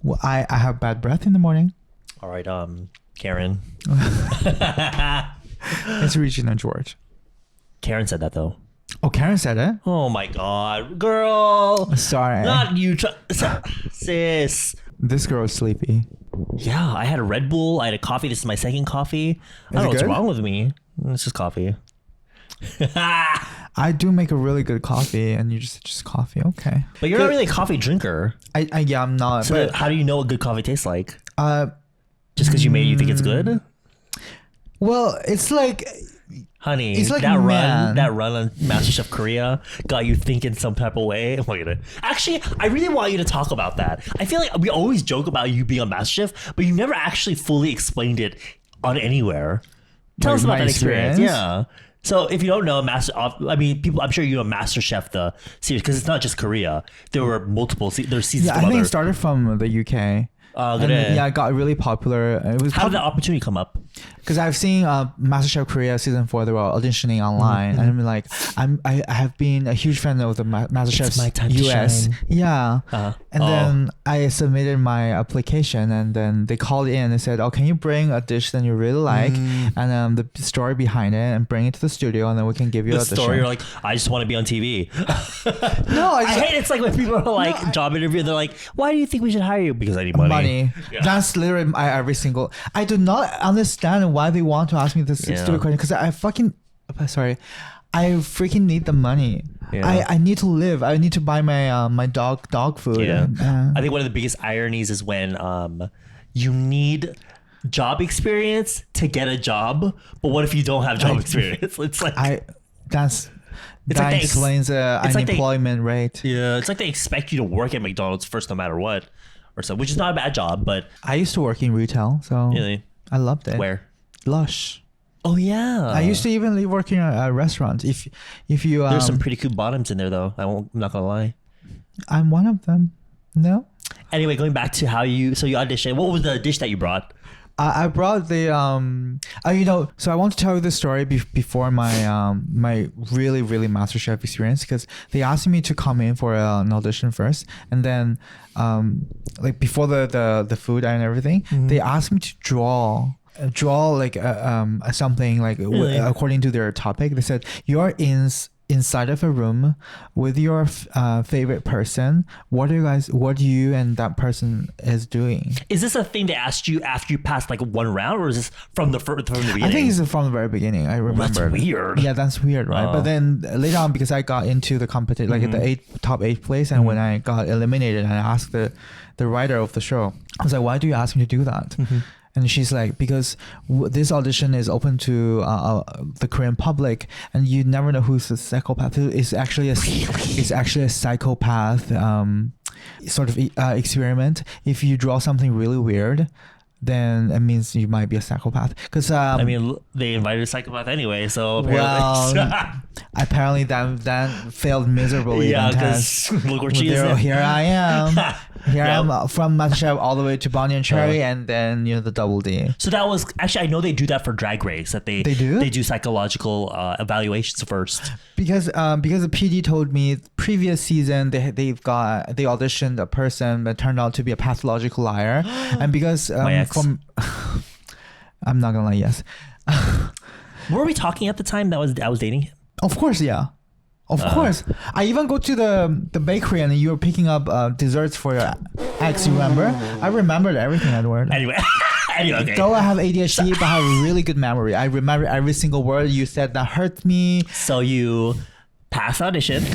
S1: Well, I have bad breath in the morning.
S2: All right, Karen.
S1: It's Regina George.
S2: Karen said that though.
S1: Oh, Karen said it?
S2: Oh my God, girl.
S1: Sorry.
S2: Not you, sis.
S1: This girl is sleepy.
S2: Yeah, I had a Red Bull. I had a coffee. This is my second coffee. I don't know what's wrong with me. It's just coffee.
S1: I do make a really good coffee, and you just coffee. Okay.
S2: But you're not really a coffee drinker.
S1: Yeah, I'm not.
S2: So
S1: but
S2: how do you know what good coffee tastes like? Just because you made it, you think it's good?
S1: Well, it's like...
S2: Honey,
S1: it's like
S2: that run on MasterChef Korea got you thinking some type of way. Look at it. Actually, I really want you to talk about that. I feel like we always joke about you being on MasterChef, but you never actually fully explained it on anywhere. Tell us about that experience. Yeah. So if you don't know people, I'm sure you know MasterChef the series because it's not just Korea. There were multiple. There's seasons.
S1: Yeah, I think it started from the UK. It got really popular. How
S2: did the opportunity come up?
S1: Because I've seen MasterChef Korea season 4. They were auditioning online, and I'm like, I have been a huge fan of the MasterChef US. Yeah, and then I submitted my application, and then they called in and said, "Oh, can you bring a dish that you really like, and the story behind it, and bring it to the studio, and then we can give you a
S2: story." You're like, I just want to be on TV.
S1: No, I
S2: hate it's like when people are like job interview. They're like, "Why do you think we should hire you?" Because I need money. Yeah.
S1: That's literally every single. I do not understand why they want to ask me this stupid question because I freaking need the money. Yeah. I need to live. I need to buy my my dog food.
S2: Yeah. I think one of the biggest ironies is when you need job experience to get a job, but what if you don't have job experience? It's like
S1: that explains the unemployment rate.
S2: Yeah, it's like they expect you to work at McDonald's first no matter what. Or so, which is not a bad job, but
S1: I used to work in retail, so
S2: really?
S1: I loved it.
S2: Where?
S1: Lush.
S2: Oh yeah.
S1: I used to even work in a restaurant. If you
S2: there's some pretty cool bottoms in there though. I'm not gonna lie.
S1: I'm one of them. No.
S2: Anyway, going back to how you auditioned. What was the dish that you brought?
S1: I brought the so I want to tell you the story before my my really MasterChef experience because they asked me to come in for an audition first, and then like before the food and everything, they asked me to draw like something like really? According to their topic. They said you're inside of a room with your favorite person. What you and that person is doing? Is
S2: this a thing they asked you after you passed like one round, or is this from the beginning?
S1: I think it's from the very beginning. I remember.
S2: Well, that's weird.
S1: Yeah, that's weird, right? But then later on, because I got into the competition, like at the top 8 place, and when I got eliminated, I asked the writer of the show, I was like, "Why do you ask me to do that?" And she's like, because this audition is open to the Korean public, and you never know who's the psychopath. It's actually a psychopath sort of experiment. If you draw something really weird, then it means you might be a psychopath. Because
S2: they invited a psychopath anyway, so
S1: apparently that failed miserably.
S2: Yeah, because look where she is.
S1: Here I am. I'm from MasterChef all the way to Bonnie and Cherry, and then the Double D.
S2: So that was actually, I know they do that for Drag Race. That they do psychological evaluations first. Because
S1: the PD told me previous season they auditioned a person that turned out to be a pathological liar, and because I'm not gonna lie. Yes.
S2: Were we talking at the time that I was dating him?
S1: Of course, yeah. Of course. I even go to the bakery and you were picking up desserts for your ex, you remember? I remembered everything, Edward.
S2: Anyway, okay.
S1: Though I have ADHD, but I have a really good memory. I remember every single word you said that hurt me.
S2: So you passed audition.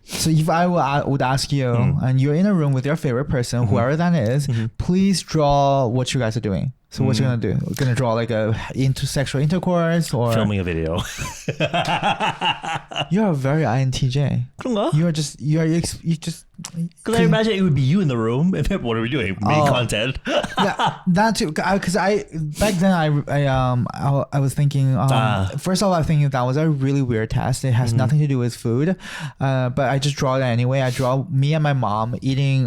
S1: So if I would ask you, and you're in a room with your favorite person, whoever that is, please draw what you guys are doing. So what you gonna do? We're gonna draw like a sexual intercourse or
S2: filming a video.
S1: You're a very INTJ.
S2: 그런가?
S1: You just.
S2: Because I imagine it would be you in the room, and then what are we doing? Making content.
S1: Yeah, that too. Because back then I was thinking. First of all, I think that was a really weird test. It has nothing to do with food, but I just draw it anyway. I draw me and my mom eating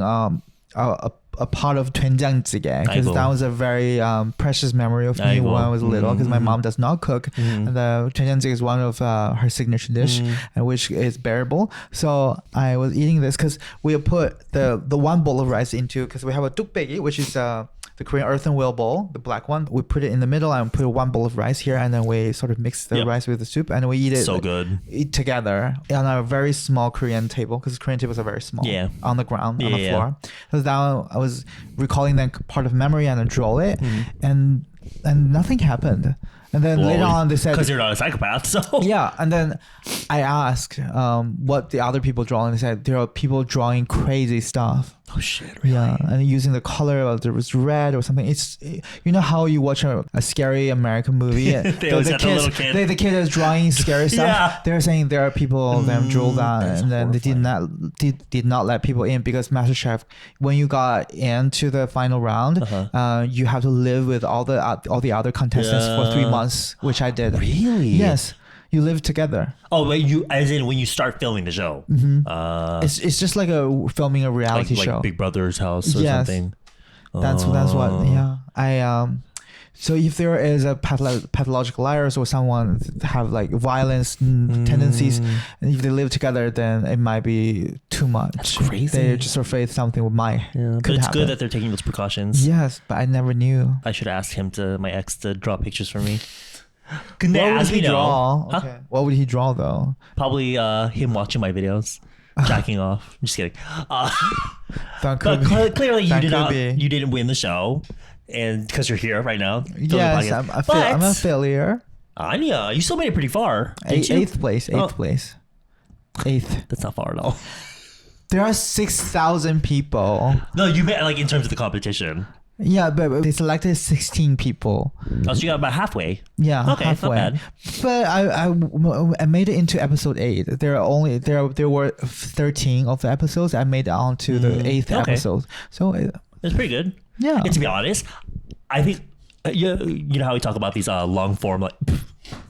S1: a pot of 된장찌개 because that was a very precious memory of me when I was little because my mom does not cook and the 된장찌개 is one of her signature dish and which is bearable. So I was eating this because we put the one bowl of rice into because we have a ggupdang, which is the Korean earthenware bowl, the black one. We put it in the middle and put one bowl of rice here, and then we sort of mix the rice with the soup, and we eat it.
S2: So good.
S1: Eat together on a very small Korean table because Korean tables are very small. Yeah. On the ground, on the floor. So now I was recalling that part of memory and I draw it, and nothing happened. And then later on they said
S2: because you're not a psychopath, so
S1: yeah. And then I asked what the other people draw, and they said there are people drawing crazy stuff.
S2: Oh shit! Really?
S1: Yeah, and using the color, there was red or something. It's you know how you watch a scary American movie.
S2: They always have the little kid.
S1: The kid is drawing scary stuff.
S2: Yeah.
S1: They're saying there are people that drew that, and then
S2: horrifying.
S1: they did not let people in because MasterChef, when you got into the final round, you have to live with all the other contestants for 3 months, which I did.
S2: Really?
S1: Yes. You live together.
S2: Oh, wait, as in when you start filming the show.
S1: It's just like filming a reality show.
S2: Like Big Brother's house or something.
S1: That's what. Yeah. So if there is a pathological liars or someone have like violence tendencies, and if they live together, then it might be too much.
S2: That's crazy.
S1: They're just afraid something might. Yeah,
S2: but it's good that they're taking those precautions.
S1: Yes, but I never knew.
S2: I should ask my ex to draw pictures for me.
S1: What would he draw? Huh? Okay. What would he draw though?
S2: Probably him watching my videos, jacking off. I'm just kidding.
S1: But
S2: clearly you didn't win the show, and because you're here right now.
S1: Yes, I'm a failure.
S2: Anya, you still made it pretty far.
S1: Eighth place. Eighth.
S2: That's not far at all.
S1: There are 6,000 people.
S2: No, you meant like in terms of the competition.
S1: Yeah, but they selected 16 people.
S2: Oh, so you got about halfway.
S1: Yeah,
S2: okay,
S1: halfway. Not bad. But I made it into episode 8. There were 13 of the episodes. I made it onto the 8th episode. So
S2: it's pretty good.
S1: Yeah.
S2: And to be honest, I think you know how we talk about these long form like.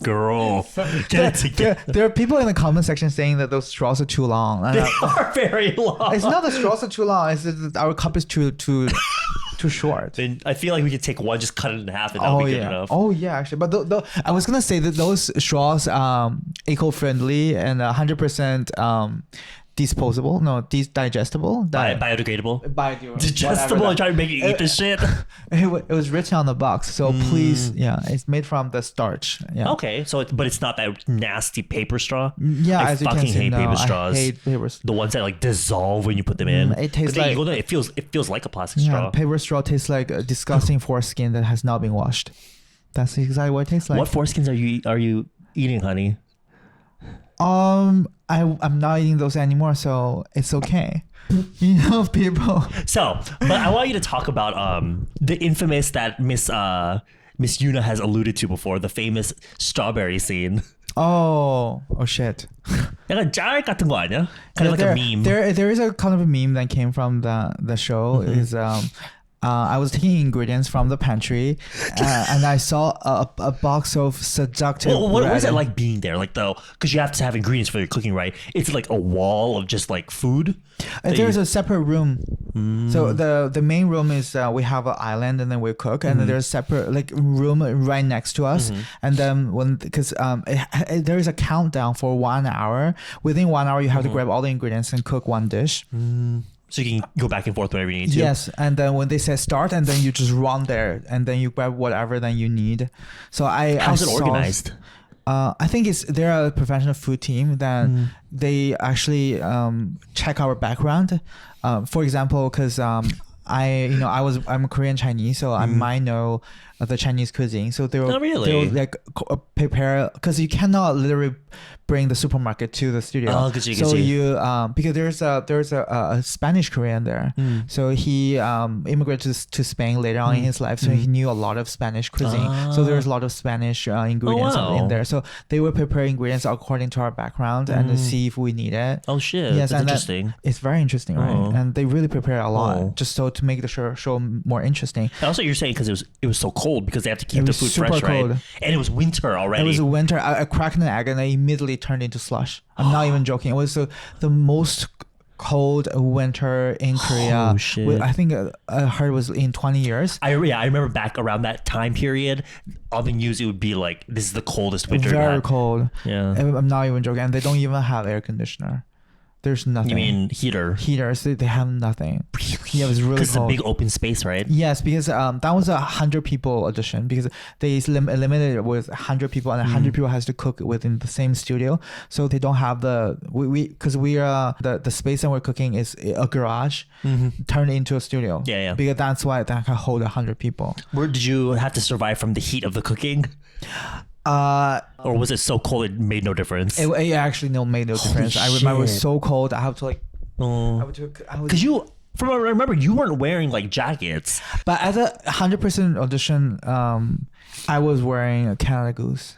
S2: Girl, get it together.
S1: There are people in the comment section saying that those straws are too long.
S2: They are very long.
S1: It's not the straws are too long. It's that our cup is too short.
S2: Then I feel like we could take one, just cut it in half, and that'll be good enough.
S1: Oh yeah, actually. But I was gonna say that those straws eco-friendly and 100% disposable, digestible,
S2: biodegradable, digestible. I'm trying to make you eat this shit.
S1: It was written on the box, so please, it's made from the starch. Yeah.
S2: Okay, so but it's not that nasty paper straw.
S1: Yeah,
S2: I fucking hate paper straws.
S1: I hate paper.
S2: The ones that like dissolve when you put them in.
S1: It tastes like
S2: it feels like a plastic straw.
S1: Paper straw tastes like a disgusting foreskin that has not been washed. That's exactly what it tastes like.
S2: What foreskins are you eating, honey?
S1: I'm not eating those anymore, so it's okay. People.
S2: So, but I want you to talk about the infamous that Miss Yuna has alluded to before, the famous strawberry scene.
S1: Oh shit.
S2: 약간 짤 같은 거 아니야? Kind of like a meme.
S1: There is a kind of a meme that came from the show. Is I was taking ingredients from the pantry and I saw a box of seductive
S2: what was it like being there? Like because you have to have ingredients for your cooking, right? It's like a wall of just like food.
S1: There's a separate room. So the main room is we have an island and then we cook, and then there's a separate like room right next to us. And then because there is a countdown for 1 hour. Within 1 hour, you have to grab all the ingredients and cook one dish.
S2: So you can go back and forth whenever you need to.
S1: Yes, and then when they say start, and then you just run there, and then you grab whatever then you need. So
S2: How's it organized?
S1: I think they're a professional food team that they actually check our background. For example, because I'm a Korean Chinese, so I might know the Chinese cuisine. So they'll like prepare, because you cannot literally bring the supermarket to the studio.
S2: Oh,
S1: so you because there's a Spanish Korean there. So he immigrated to Spain later on in his life, so he knew a lot of Spanish cuisine. So there's a lot of Spanish ingredients in there. So they will prepare ingredients according to our background and see if we need it.
S2: Oh shit!
S1: Yes,
S2: that's
S1: and
S2: interesting.
S1: It's very interesting, right? And they really prepare a lot just so to make the show more interesting.
S2: And also, you're saying because it was so cold because they have to keep the food fresh,
S1: cold.
S2: right? And it was winter already.
S1: It was winter. I cracked an egg and I immediately turned into slush. I'm not even joking. It was the most cold winter in Korea.
S2: Oh shit!
S1: I think I heard it was in 20 years.
S2: I remember back around that time period on the news it would be like, this is the coldest winter.
S1: Very cold.
S2: Yeah.
S1: I'm not even joking. And they don't even have air conditioner. There's nothing.
S2: You mean heater?
S1: Heaters. They have nothing. Yeah, it was really cold.
S2: Because it's a big open space, right?
S1: Yes, because that was 100 people audition, because they limited it with 100 people, and 100 people has to cook within the same studio. So they don't have the the space that we're cooking is a garage turned into a studio.
S2: Yeah.
S1: Because that's why that can hold 100 people.
S2: Where did you have to survive from the heat of the cooking? Or was it so cold it made no difference?
S1: It actually made no difference. I remember it was so cold. I have to like.
S2: Because from what I remember, you weren't wearing like jackets.
S1: But at the 100% audition, I was wearing a Canada Goose.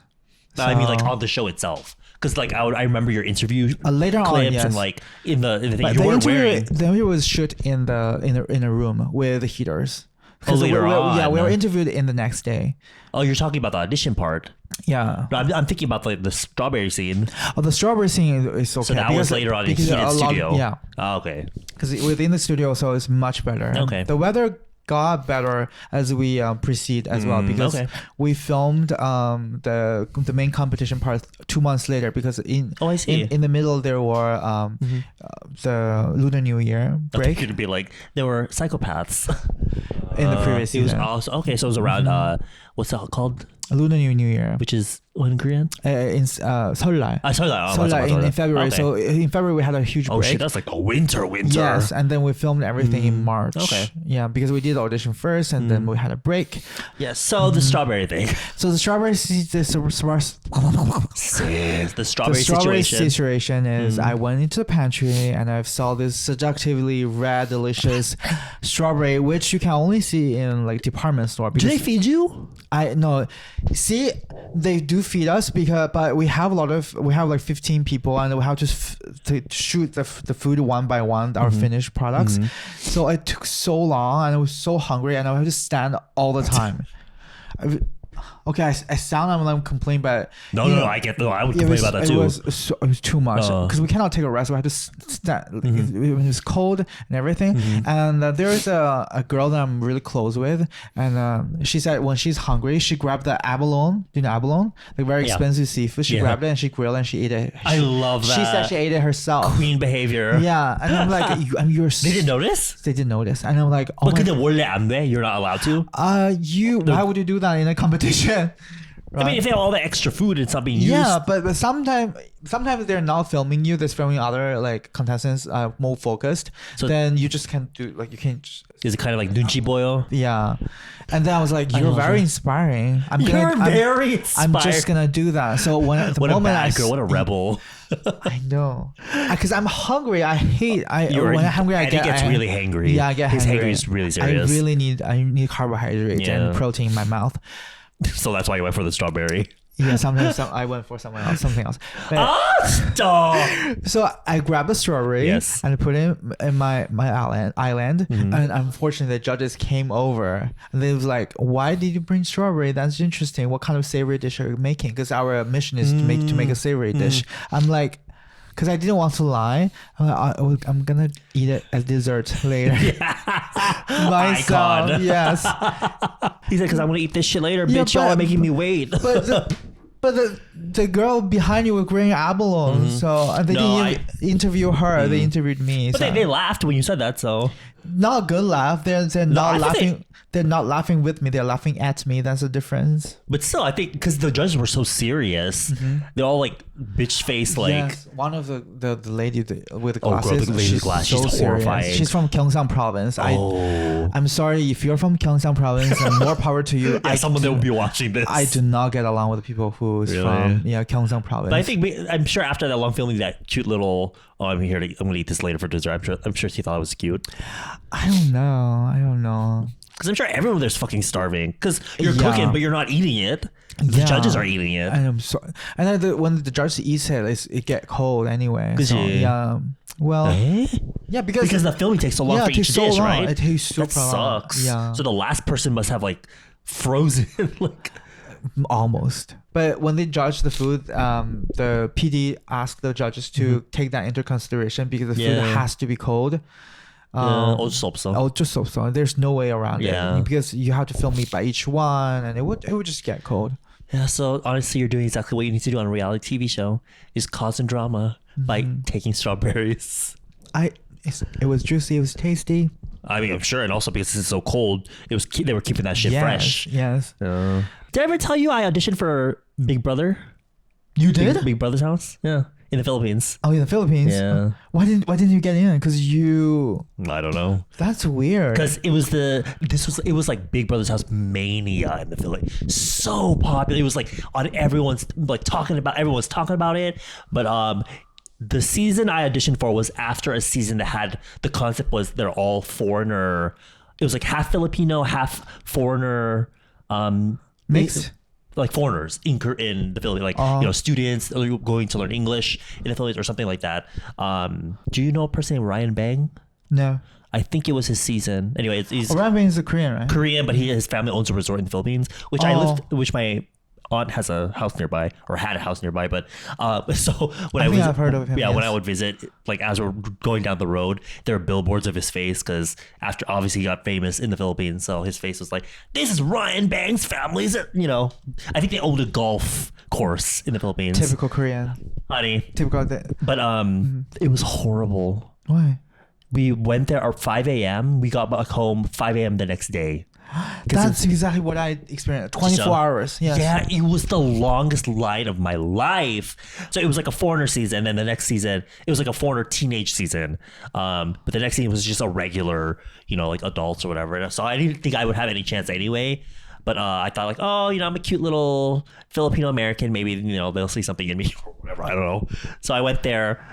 S2: So, I mean, like on the show itself. Because like I remember your interview
S1: later
S2: clips
S1: on, yes.
S2: and like in the thing
S1: but
S2: you weren't wearing.
S1: The interview was shot in a room with the heaters.
S2: Later on.
S1: Yeah, we were interviewed in the next day.
S2: Oh, you're talking about the audition part.
S1: Yeah.
S2: I'm thinking about the strawberry scene.
S1: Oh, the strawberry scene is okay.
S2: So that was later on in heated studio.
S1: Yeah.
S2: Oh, okay.
S1: Because within the studio, so it's much better.
S2: Okay.
S1: The weather got better as we proceed as well, because we filmed the main competition part 2 months later, because in the middle there were the Lunar New Year break.
S2: It would be like there were psychopaths
S1: in the previous season.
S2: It was also, so it was around what's that called?
S1: Lunar New Year,
S2: which is what in Korean?
S1: In Seoul.
S2: Seoul
S1: in February.
S2: Okay.
S1: So in February we had a huge break.
S2: Oh shit, that's like a winter.
S1: Yes, and then we filmed everything in March.
S2: Okay.
S1: Yeah, because we did the audition first, and then we had a break.
S2: Yes. So the strawberry thing.
S1: So the strawberry situation is I went into the pantry and I saw this seductively red, delicious strawberry, which you can only see in like department store.
S2: Do they feed you?
S1: No. See, they do feed us, but we have like 15 people, and we have to shoot the food one by one, our finished products. So it took so long, and I was so hungry, and I had to stand all the time. Okay, I sound like I'm complaining, but
S2: no, I get I would complain about that too.
S1: It was too much, because we cannot take a rest. We had to stand. It was cold and everything. And there's a girl that I'm really close with, and she said when she's hungry, she grabbed the abalone. Do you know abalone? Like very expensive seafood. She grabbed it and she grilled and she ate it.
S2: I love that.
S1: She said she ate it herself.
S2: Queen behavior.
S1: Yeah, and I'm like, you're.
S2: They didn't notice.
S1: They didn't notice, and I'm like, oh.
S2: But 원래 안 돼? You're not allowed to.
S1: Why would you do that in a competition?
S2: Right? I mean, if they have all the extra food, it's not being used.
S1: Yeah, but sometimes they're not filming you. They're filming other like contestants more focused. So then you just can't do you can't.
S2: Is it kind of like 눈치 보여?
S1: Yeah, and then I was like, you're very inspiring. I'm
S2: very inspiring.
S1: I'm just gonna do that. So when at the
S2: what
S1: moment
S2: a bad girl, what a rebel.
S1: I know, because I'm hungry. When I'm hungry,
S2: Eddie gets really hangry.
S1: Yeah, I get
S2: his
S1: hangry.
S2: hangry is really serious.
S1: I need carbohydrates and protein in my mouth.
S2: So that's why you went for the strawberry.
S1: Yeah, sometimes I went for something else.
S2: But, stop!
S1: So I grabbed the strawberry and I put it in my island. And unfortunately, the judges came over and they was like, "Why did you bring strawberry? That's interesting. What kind of savory dish are you making? Because our mission is to make a savory dish." I'm like, because I didn't want to lie, I'm gonna eat it as dessert later. Myself, yes.
S2: He said, "Because I'm gonna eat this shit later, bitch. Y'all are making me wait."
S1: But But the girl behind you was wearing abalone, so they didn't even interview her. They interviewed me.
S2: But
S1: so.
S2: they laughed when you said that, so
S1: Not a good laugh. They're not laughing. They're not laughing with me. They're laughing at me. That's the difference.
S2: But still, I think because the judges were so serious, they're all like bitch face. Like
S1: yes, one of the lady with the
S2: girl,
S1: glasses.
S2: the lady with glasses. She's
S1: serious.
S2: horrifying.
S1: She's from Gyeongsang Province. I'm sorry if you're from Gyeongsang Province, and more power to you.
S2: Someone that will be watching this.
S1: I do not get along with the people who's from Gyeongsang Province.
S2: But I think I'm sure after that long filming, that cute little I'm gonna eat this later for dessert. I'm sure she thought it was cute.
S1: I don't know.
S2: Because I'm sure everyone there's fucking starving. Because you're cooking, but you're not eating it. The judges are eating it.
S1: And I'm sorry. And then when the judge eats it, it get cold anyway. So, yeah. Well, yeah, because
S2: the filming takes so long for each dish, right?
S1: It takes super
S2: long. That sucks.
S1: Yeah.
S2: So the last person must have like frozen like
S1: almost. But when they judge the food, the PD asked the judges to take that into consideration because the food has to be cold. So there's no way around it because you have to film it by each one, and it would just get cold.
S2: Yeah, so honestly, you're doing exactly what you need to do on a reality TV show: is causing drama by taking strawberries.
S1: It was juicy, it was tasty.
S2: I mean, I'm sure, and also because it's so cold, they were keeping that shit fresh.
S1: Yes.
S2: Did I ever tell you I auditioned for Big Brother?
S1: You did?
S2: Big Brother's house? Yeah. In the Philippines.
S1: Oh, in the Philippines?
S2: Yeah.
S1: Why didn't you get in? Because
S2: I don't know.
S1: That's weird.
S2: Because it was like Big Brother's house mania in the Philippines. So popular. It was like on everyone's talking about it. But the season I auditioned for was after a season that had the concept was they're all foreigner. It was like half Filipino, half foreigner.
S1: Mixed.
S2: Like foreigners in the Philippines, like students going to learn English in the Philippines or something like that. Do you know a person named Ryan Bang?
S1: No.
S2: I think it was his season. Anyway,
S1: Ryan Bang is a Korean, right?
S2: Korean, but his family owns a resort in the Philippines, which which my aunt has a house nearby or had a house nearby. But so when
S1: I've heard of him.
S2: Yeah, when I would visit, like as we're going down the road, there are billboards of his face because after obviously he got famous in the Philippines, so his face was like, "This is Ryan Bang's family's." I think they owned a golf course in the Philippines.
S1: Typical Korean.
S2: Honey.
S1: Typical.
S2: But it was horrible.
S1: Why?
S2: We went there at 5 a.m. We got back home 5 a.m. the next day.
S1: That's exactly what I experienced. 24 hours. Yes.
S2: Yeah, it was the longest line of my life. So it was like a foreigner season, and then the next season it was like a foreigner teenage season. But the next season was just a regular, like adults or whatever. So I didn't think I would have any chance anyway. But I thought like, I'm a cute little Filipino American. Maybe they'll see something in me or whatever. I don't know. So I went there.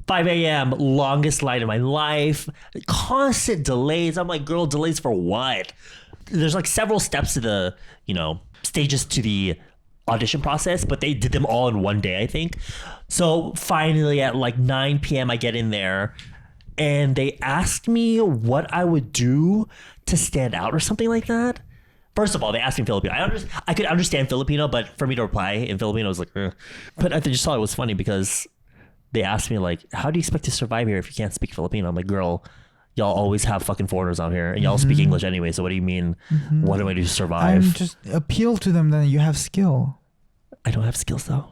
S2: 5 a.m. longest line of my life. Constant delays. I'm like, girl, delays for what? There's like several steps to the, stages to the audition process, but they did them all in one day, I think. So finally at like 9 p.m. I get in there and they asked me what I would do to stand out or something like that. First of all, they asked me in Filipino. I could understand Filipino, but for me to reply in Filipino, I was like, But I just thought it was funny because they asked me like, how do you expect to survive here if you can't speak Filipino? I'm like, girl, y'all always have fucking foreigners out here and y'all speak English anyway. So what do you mean? What do I do to survive?
S1: Just appeal to them then you have skill.
S2: I don't have skills though.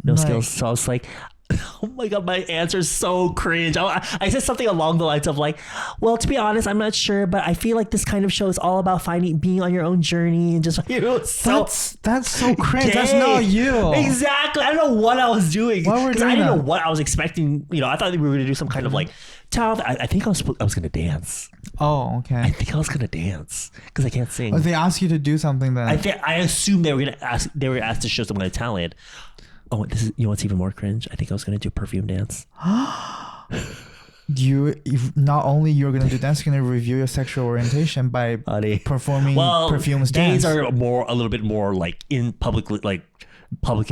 S2: No skills. So I was like, oh my God, my answer is so cringe. I said something along the lines of like, well, to be honest, I'm not sure, but I feel like this kind of show is all about being on your own journey and just,
S1: that's so cringe. Gay. That's not you.
S2: Exactly. I don't know what I was doing.
S1: Because
S2: I didn't know what I was expecting. I thought we were going to do some kind of like talent. I think I was going to dance.
S1: Oh, okay.
S2: I think I was going to dance because I can't sing.
S1: They asked you to do something then.
S2: I assumed they were asked to show some kind of talent. Oh, what's even more cringe? I think I was going to do perfume dance.
S1: Not only you're going to do dance, you're going to review your sexual orientation by performing perfume dance.
S2: Gays are a little bit more like publicly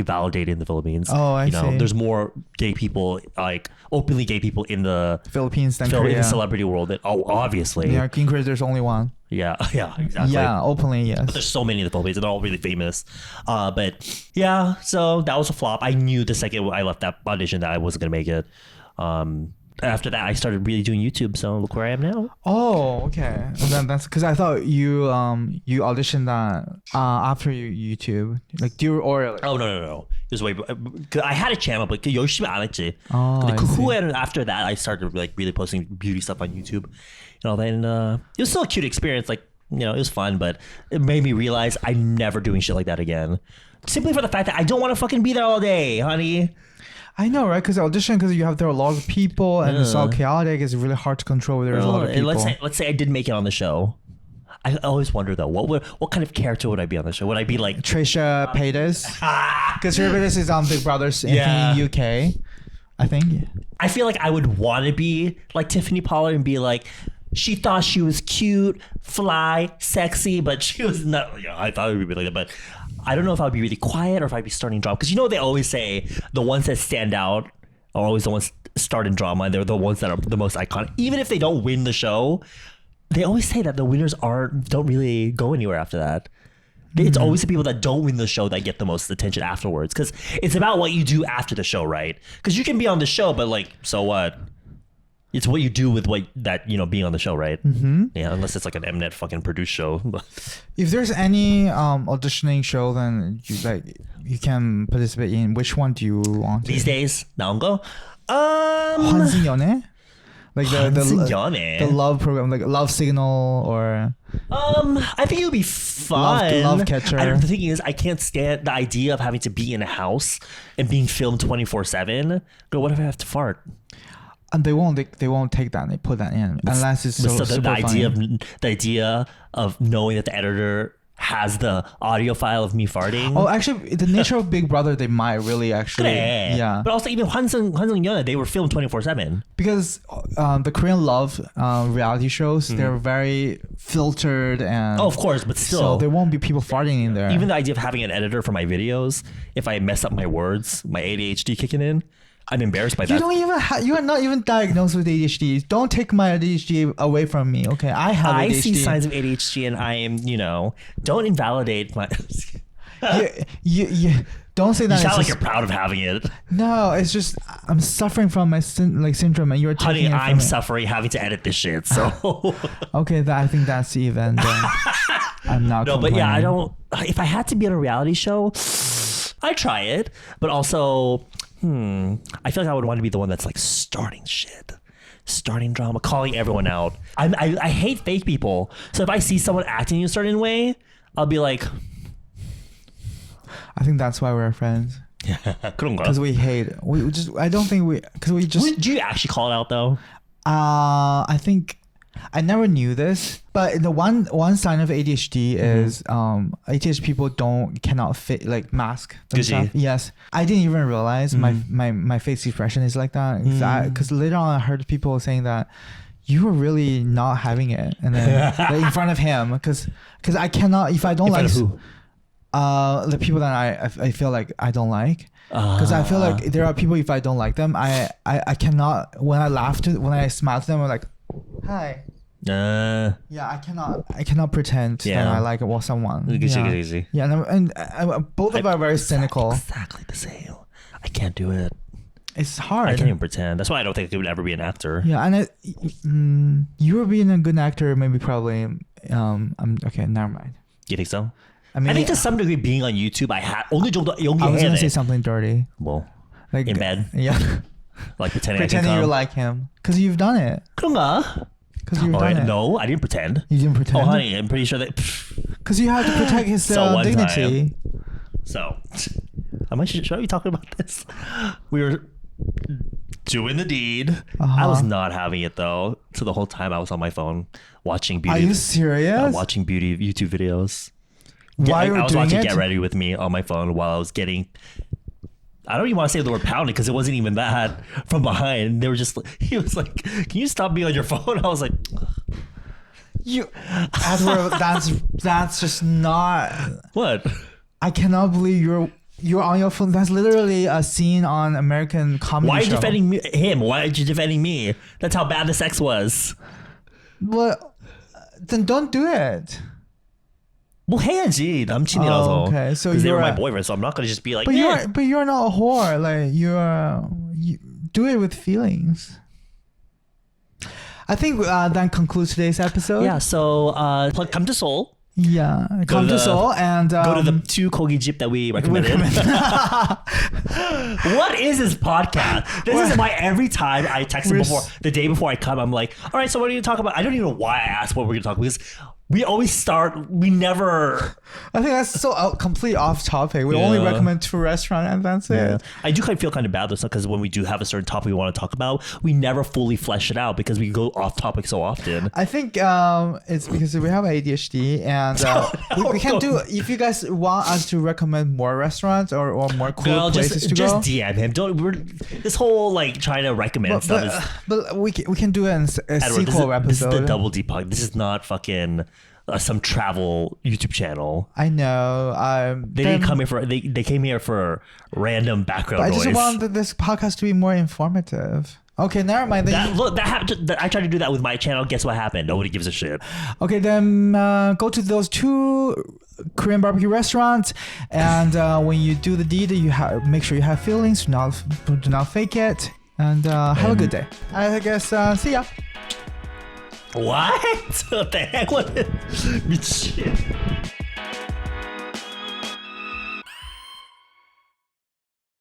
S2: validated in the Philippines.
S1: Oh, I see.
S2: There's more gay people, like openly gay people in the
S1: Philippines than
S2: in
S1: Korea.
S2: the celebrity world. Obviously.
S1: Yeah, King Chris, there's only one.
S2: Yeah, exactly.
S1: Yeah, openly, yes.
S2: But there's so many in the Philippines, and they're all really famous. But yeah, so that was a flop. I knew the second I left that audition that I wasn't gonna make it. after that, I started really doing YouTube. So look where I am now.
S1: Oh, okay. And then that's because I thought you you auditioned that after YouTube. Like, do you or like,
S2: Oh no. It was way. Cause I had a channel, but 열심히 안 했지.
S1: Oh,
S2: 근데
S1: I
S2: 그
S1: see.
S2: 후에는 after that, I started like really posting beauty stuff on YouTube. And all that. And it was still a cute experience. Like, you know, it was fun, but it made me realize I'm never doing shit like that again. Simply for the fact that I don't want to fucking be there all day, honey.
S1: I know, right? Because audition, because you have there are a lot of people and it's all chaotic. It's really hard to control. There's a lot of
S2: And
S1: people.
S2: let's say I did make it on the show. I always wonder though, what kind of character would I be on the show? Would I be like
S1: Trisha Paytas? Because Trisha Paytas is on Big Brother's in UK, I think.
S2: I feel like I would want to be like Tiffany Pollard and be like, she thought she was cute, fly, sexy, but she was not. You know, I thought it would be like that, but I don't know if I'd be really quiet or if I'd be starting drama. Because you know they always say the ones that stand out are always the ones starting drama, and they're the ones that are the most iconic. Even if they don't win the show, they always say that the winners don't really go anywhere after that. It's always the people that don't win the show that get the most attention afterwards. Because it's about what you do after the show, right? Because you can be on the show, but like, so what? It's what you do with being on the show, right? Mm-hmm. Yeah, unless it's like an Mnet fucking produced show.
S1: If there's any auditioning show, then you can participate in. Which one do you want?
S2: These days, 나온 거?
S1: 환승연애? Like
S2: 환승연애.
S1: the love program, like Love Signal or
S2: I think it would be fun.
S1: Love Catcher.
S2: The thing is, I can't stand the idea of having to be in a house and being filmed 24/7. But what if I have to fart?
S1: And they won't take that. They put that in unless it's
S2: So
S1: super
S2: the idea of knowing that the editor has the audio file of me farting.
S1: Oh, actually, the nature of Big Brother, they might really actually,
S2: 그래.
S1: yeah.
S2: But also even 환승연애, they were filmed 24/7.
S1: Because the Korean love reality shows, they're very filtered and.
S2: Oh, of course, but still,
S1: So there won't be people farting in there.
S2: even the idea of having an editor for my videos, if I mess up my words, my ADHD kicking in, I'm embarrassed by that.
S1: You don't even you are not even diagnosed with ADHD. Don't take my ADHD away from me, okay? I have ADHD.
S2: I see signs of ADHD, and I am, don't invalidate my.
S1: you don't say that.
S2: You sound
S1: it's
S2: like
S1: just-
S2: you're proud of having it.
S1: No, it's just I'm suffering from my syndrome, and you're taking
S2: Honey,
S1: it from
S2: I'm
S1: me.
S2: suffering having to edit this shit. So.
S1: Okay, I think that's even. I'm not.
S2: No, but yeah, I
S1: complaining.
S2: don't. If I had to be on a reality show, I'd try it. But also, I feel like I would want to be the one that's like starting shit, starting drama, calling everyone out. I hate fake people. So if I see someone acting in a certain way, I'll be like,
S1: I think that's why we're friends.
S2: 그런가?
S1: Because we hate. We just. I don't think we. Because we just.
S2: Do you actually call it out though?
S1: I think I never knew this, but the one sign of ADHD is ADHD people cannot fit like mask themselves. Yes, I didn't even realize my face expression is like that because later on I heard people saying that you were really not having it, and then like, in front of him because I cannot if I don't like
S2: who?
S1: The people that I feel like I don't like. Because I feel like there are people if I don't like them I cannot when I smile to them I'm like hi yeah I cannot pretend that I like someone
S2: Easy.
S1: yeah and both of us are very cynical.
S2: Exactly the same. I can't do it.
S1: It's hard.
S2: I can't even pretend. That's why I don't think I could ever be an actor.
S1: Yeah, and you were being a good actor maybe probably okay, never mind.
S2: You think so?
S1: I mean,
S2: I think to some degree being on YouTube, I had only 정도
S1: I was gonna say something dirty.
S2: Well,
S1: Like
S2: in bed,
S1: Yeah.
S2: like pretending
S1: Pretending you're like him. Because you've done it.
S2: 그런가?
S1: Because you've done it.
S2: No, I didn't pretend.
S1: You didn't pretend?
S2: Oh, honey, I'm pretty sure that.
S1: Because you had to protect his
S2: So one
S1: dignity.
S2: So, should I be talking about this? We were doing the deed. I was not having it though. So the whole time I was on my phone watching beauty.
S1: Are you serious?
S2: Watching beauty YouTube videos.
S1: Why you
S2: I was
S1: doing
S2: watching
S1: it?
S2: Get Ready With Me on my phone while I was getting. I don't even want to say the word pounded because it wasn't even that from behind. They were just. He was like, "Can you stop being on your phone?" I was like,
S1: You, Edward, that's just not.
S2: "What?"
S1: I cannot believe you're on your phone. That's literally a scene on American comedy
S2: Why are you
S1: show.
S2: defending him? Why are you defending me? That's how bad the sex was.
S1: Well, then don't do it.
S2: 뭐 해야지 남친이라서.
S1: Oh, okay. So
S2: 'cause they were
S1: you're
S2: my boyfriend, so I'm not gonna just be like.
S1: But you're not a whore. Like you do it with feelings. I think that concludes today's episode.
S2: Yeah, so come to Seoul.
S1: Yeah, come to Seoul and
S2: go to the 2 kogi jeep that we recommended. What is this podcast? This is why every time I text him the day before I come, I'm like, all right, so what are you going to talk about? I don't even know why I asked what we're going to talk about, because we always start, we never...
S1: I think that's so complete off topic. We only recommend 2 restaurants and that's it.
S2: I do kind of feel kind of bad though, because when we do have a certain topic we want to talk about, we never fully flesh it out because we go off topic so often.
S1: I think it's because we have ADHD and we can do, if you guys want us to recommend more restaurants or more cool places to
S2: just
S1: go.
S2: DM him. This whole like trying to recommend stuff is...
S1: But we can do it in a sequel episode.
S2: This is the Double D podcast. This is not fucking... some travel YouTube channel.
S1: I know.
S2: They didn't come here for. They came here for random background noise.
S1: I just want this podcast to be more informative. Okay, never mind.
S2: I tried to do that with my channel. Guess what happened? Nobody gives a shit.
S1: Okay, then go to those 2 Korean barbecue restaurants, and when you do the deed, make sure you have feelings. Do not fake it, and have a good day. I guess see ya.
S2: What? What the heck? What? Shit.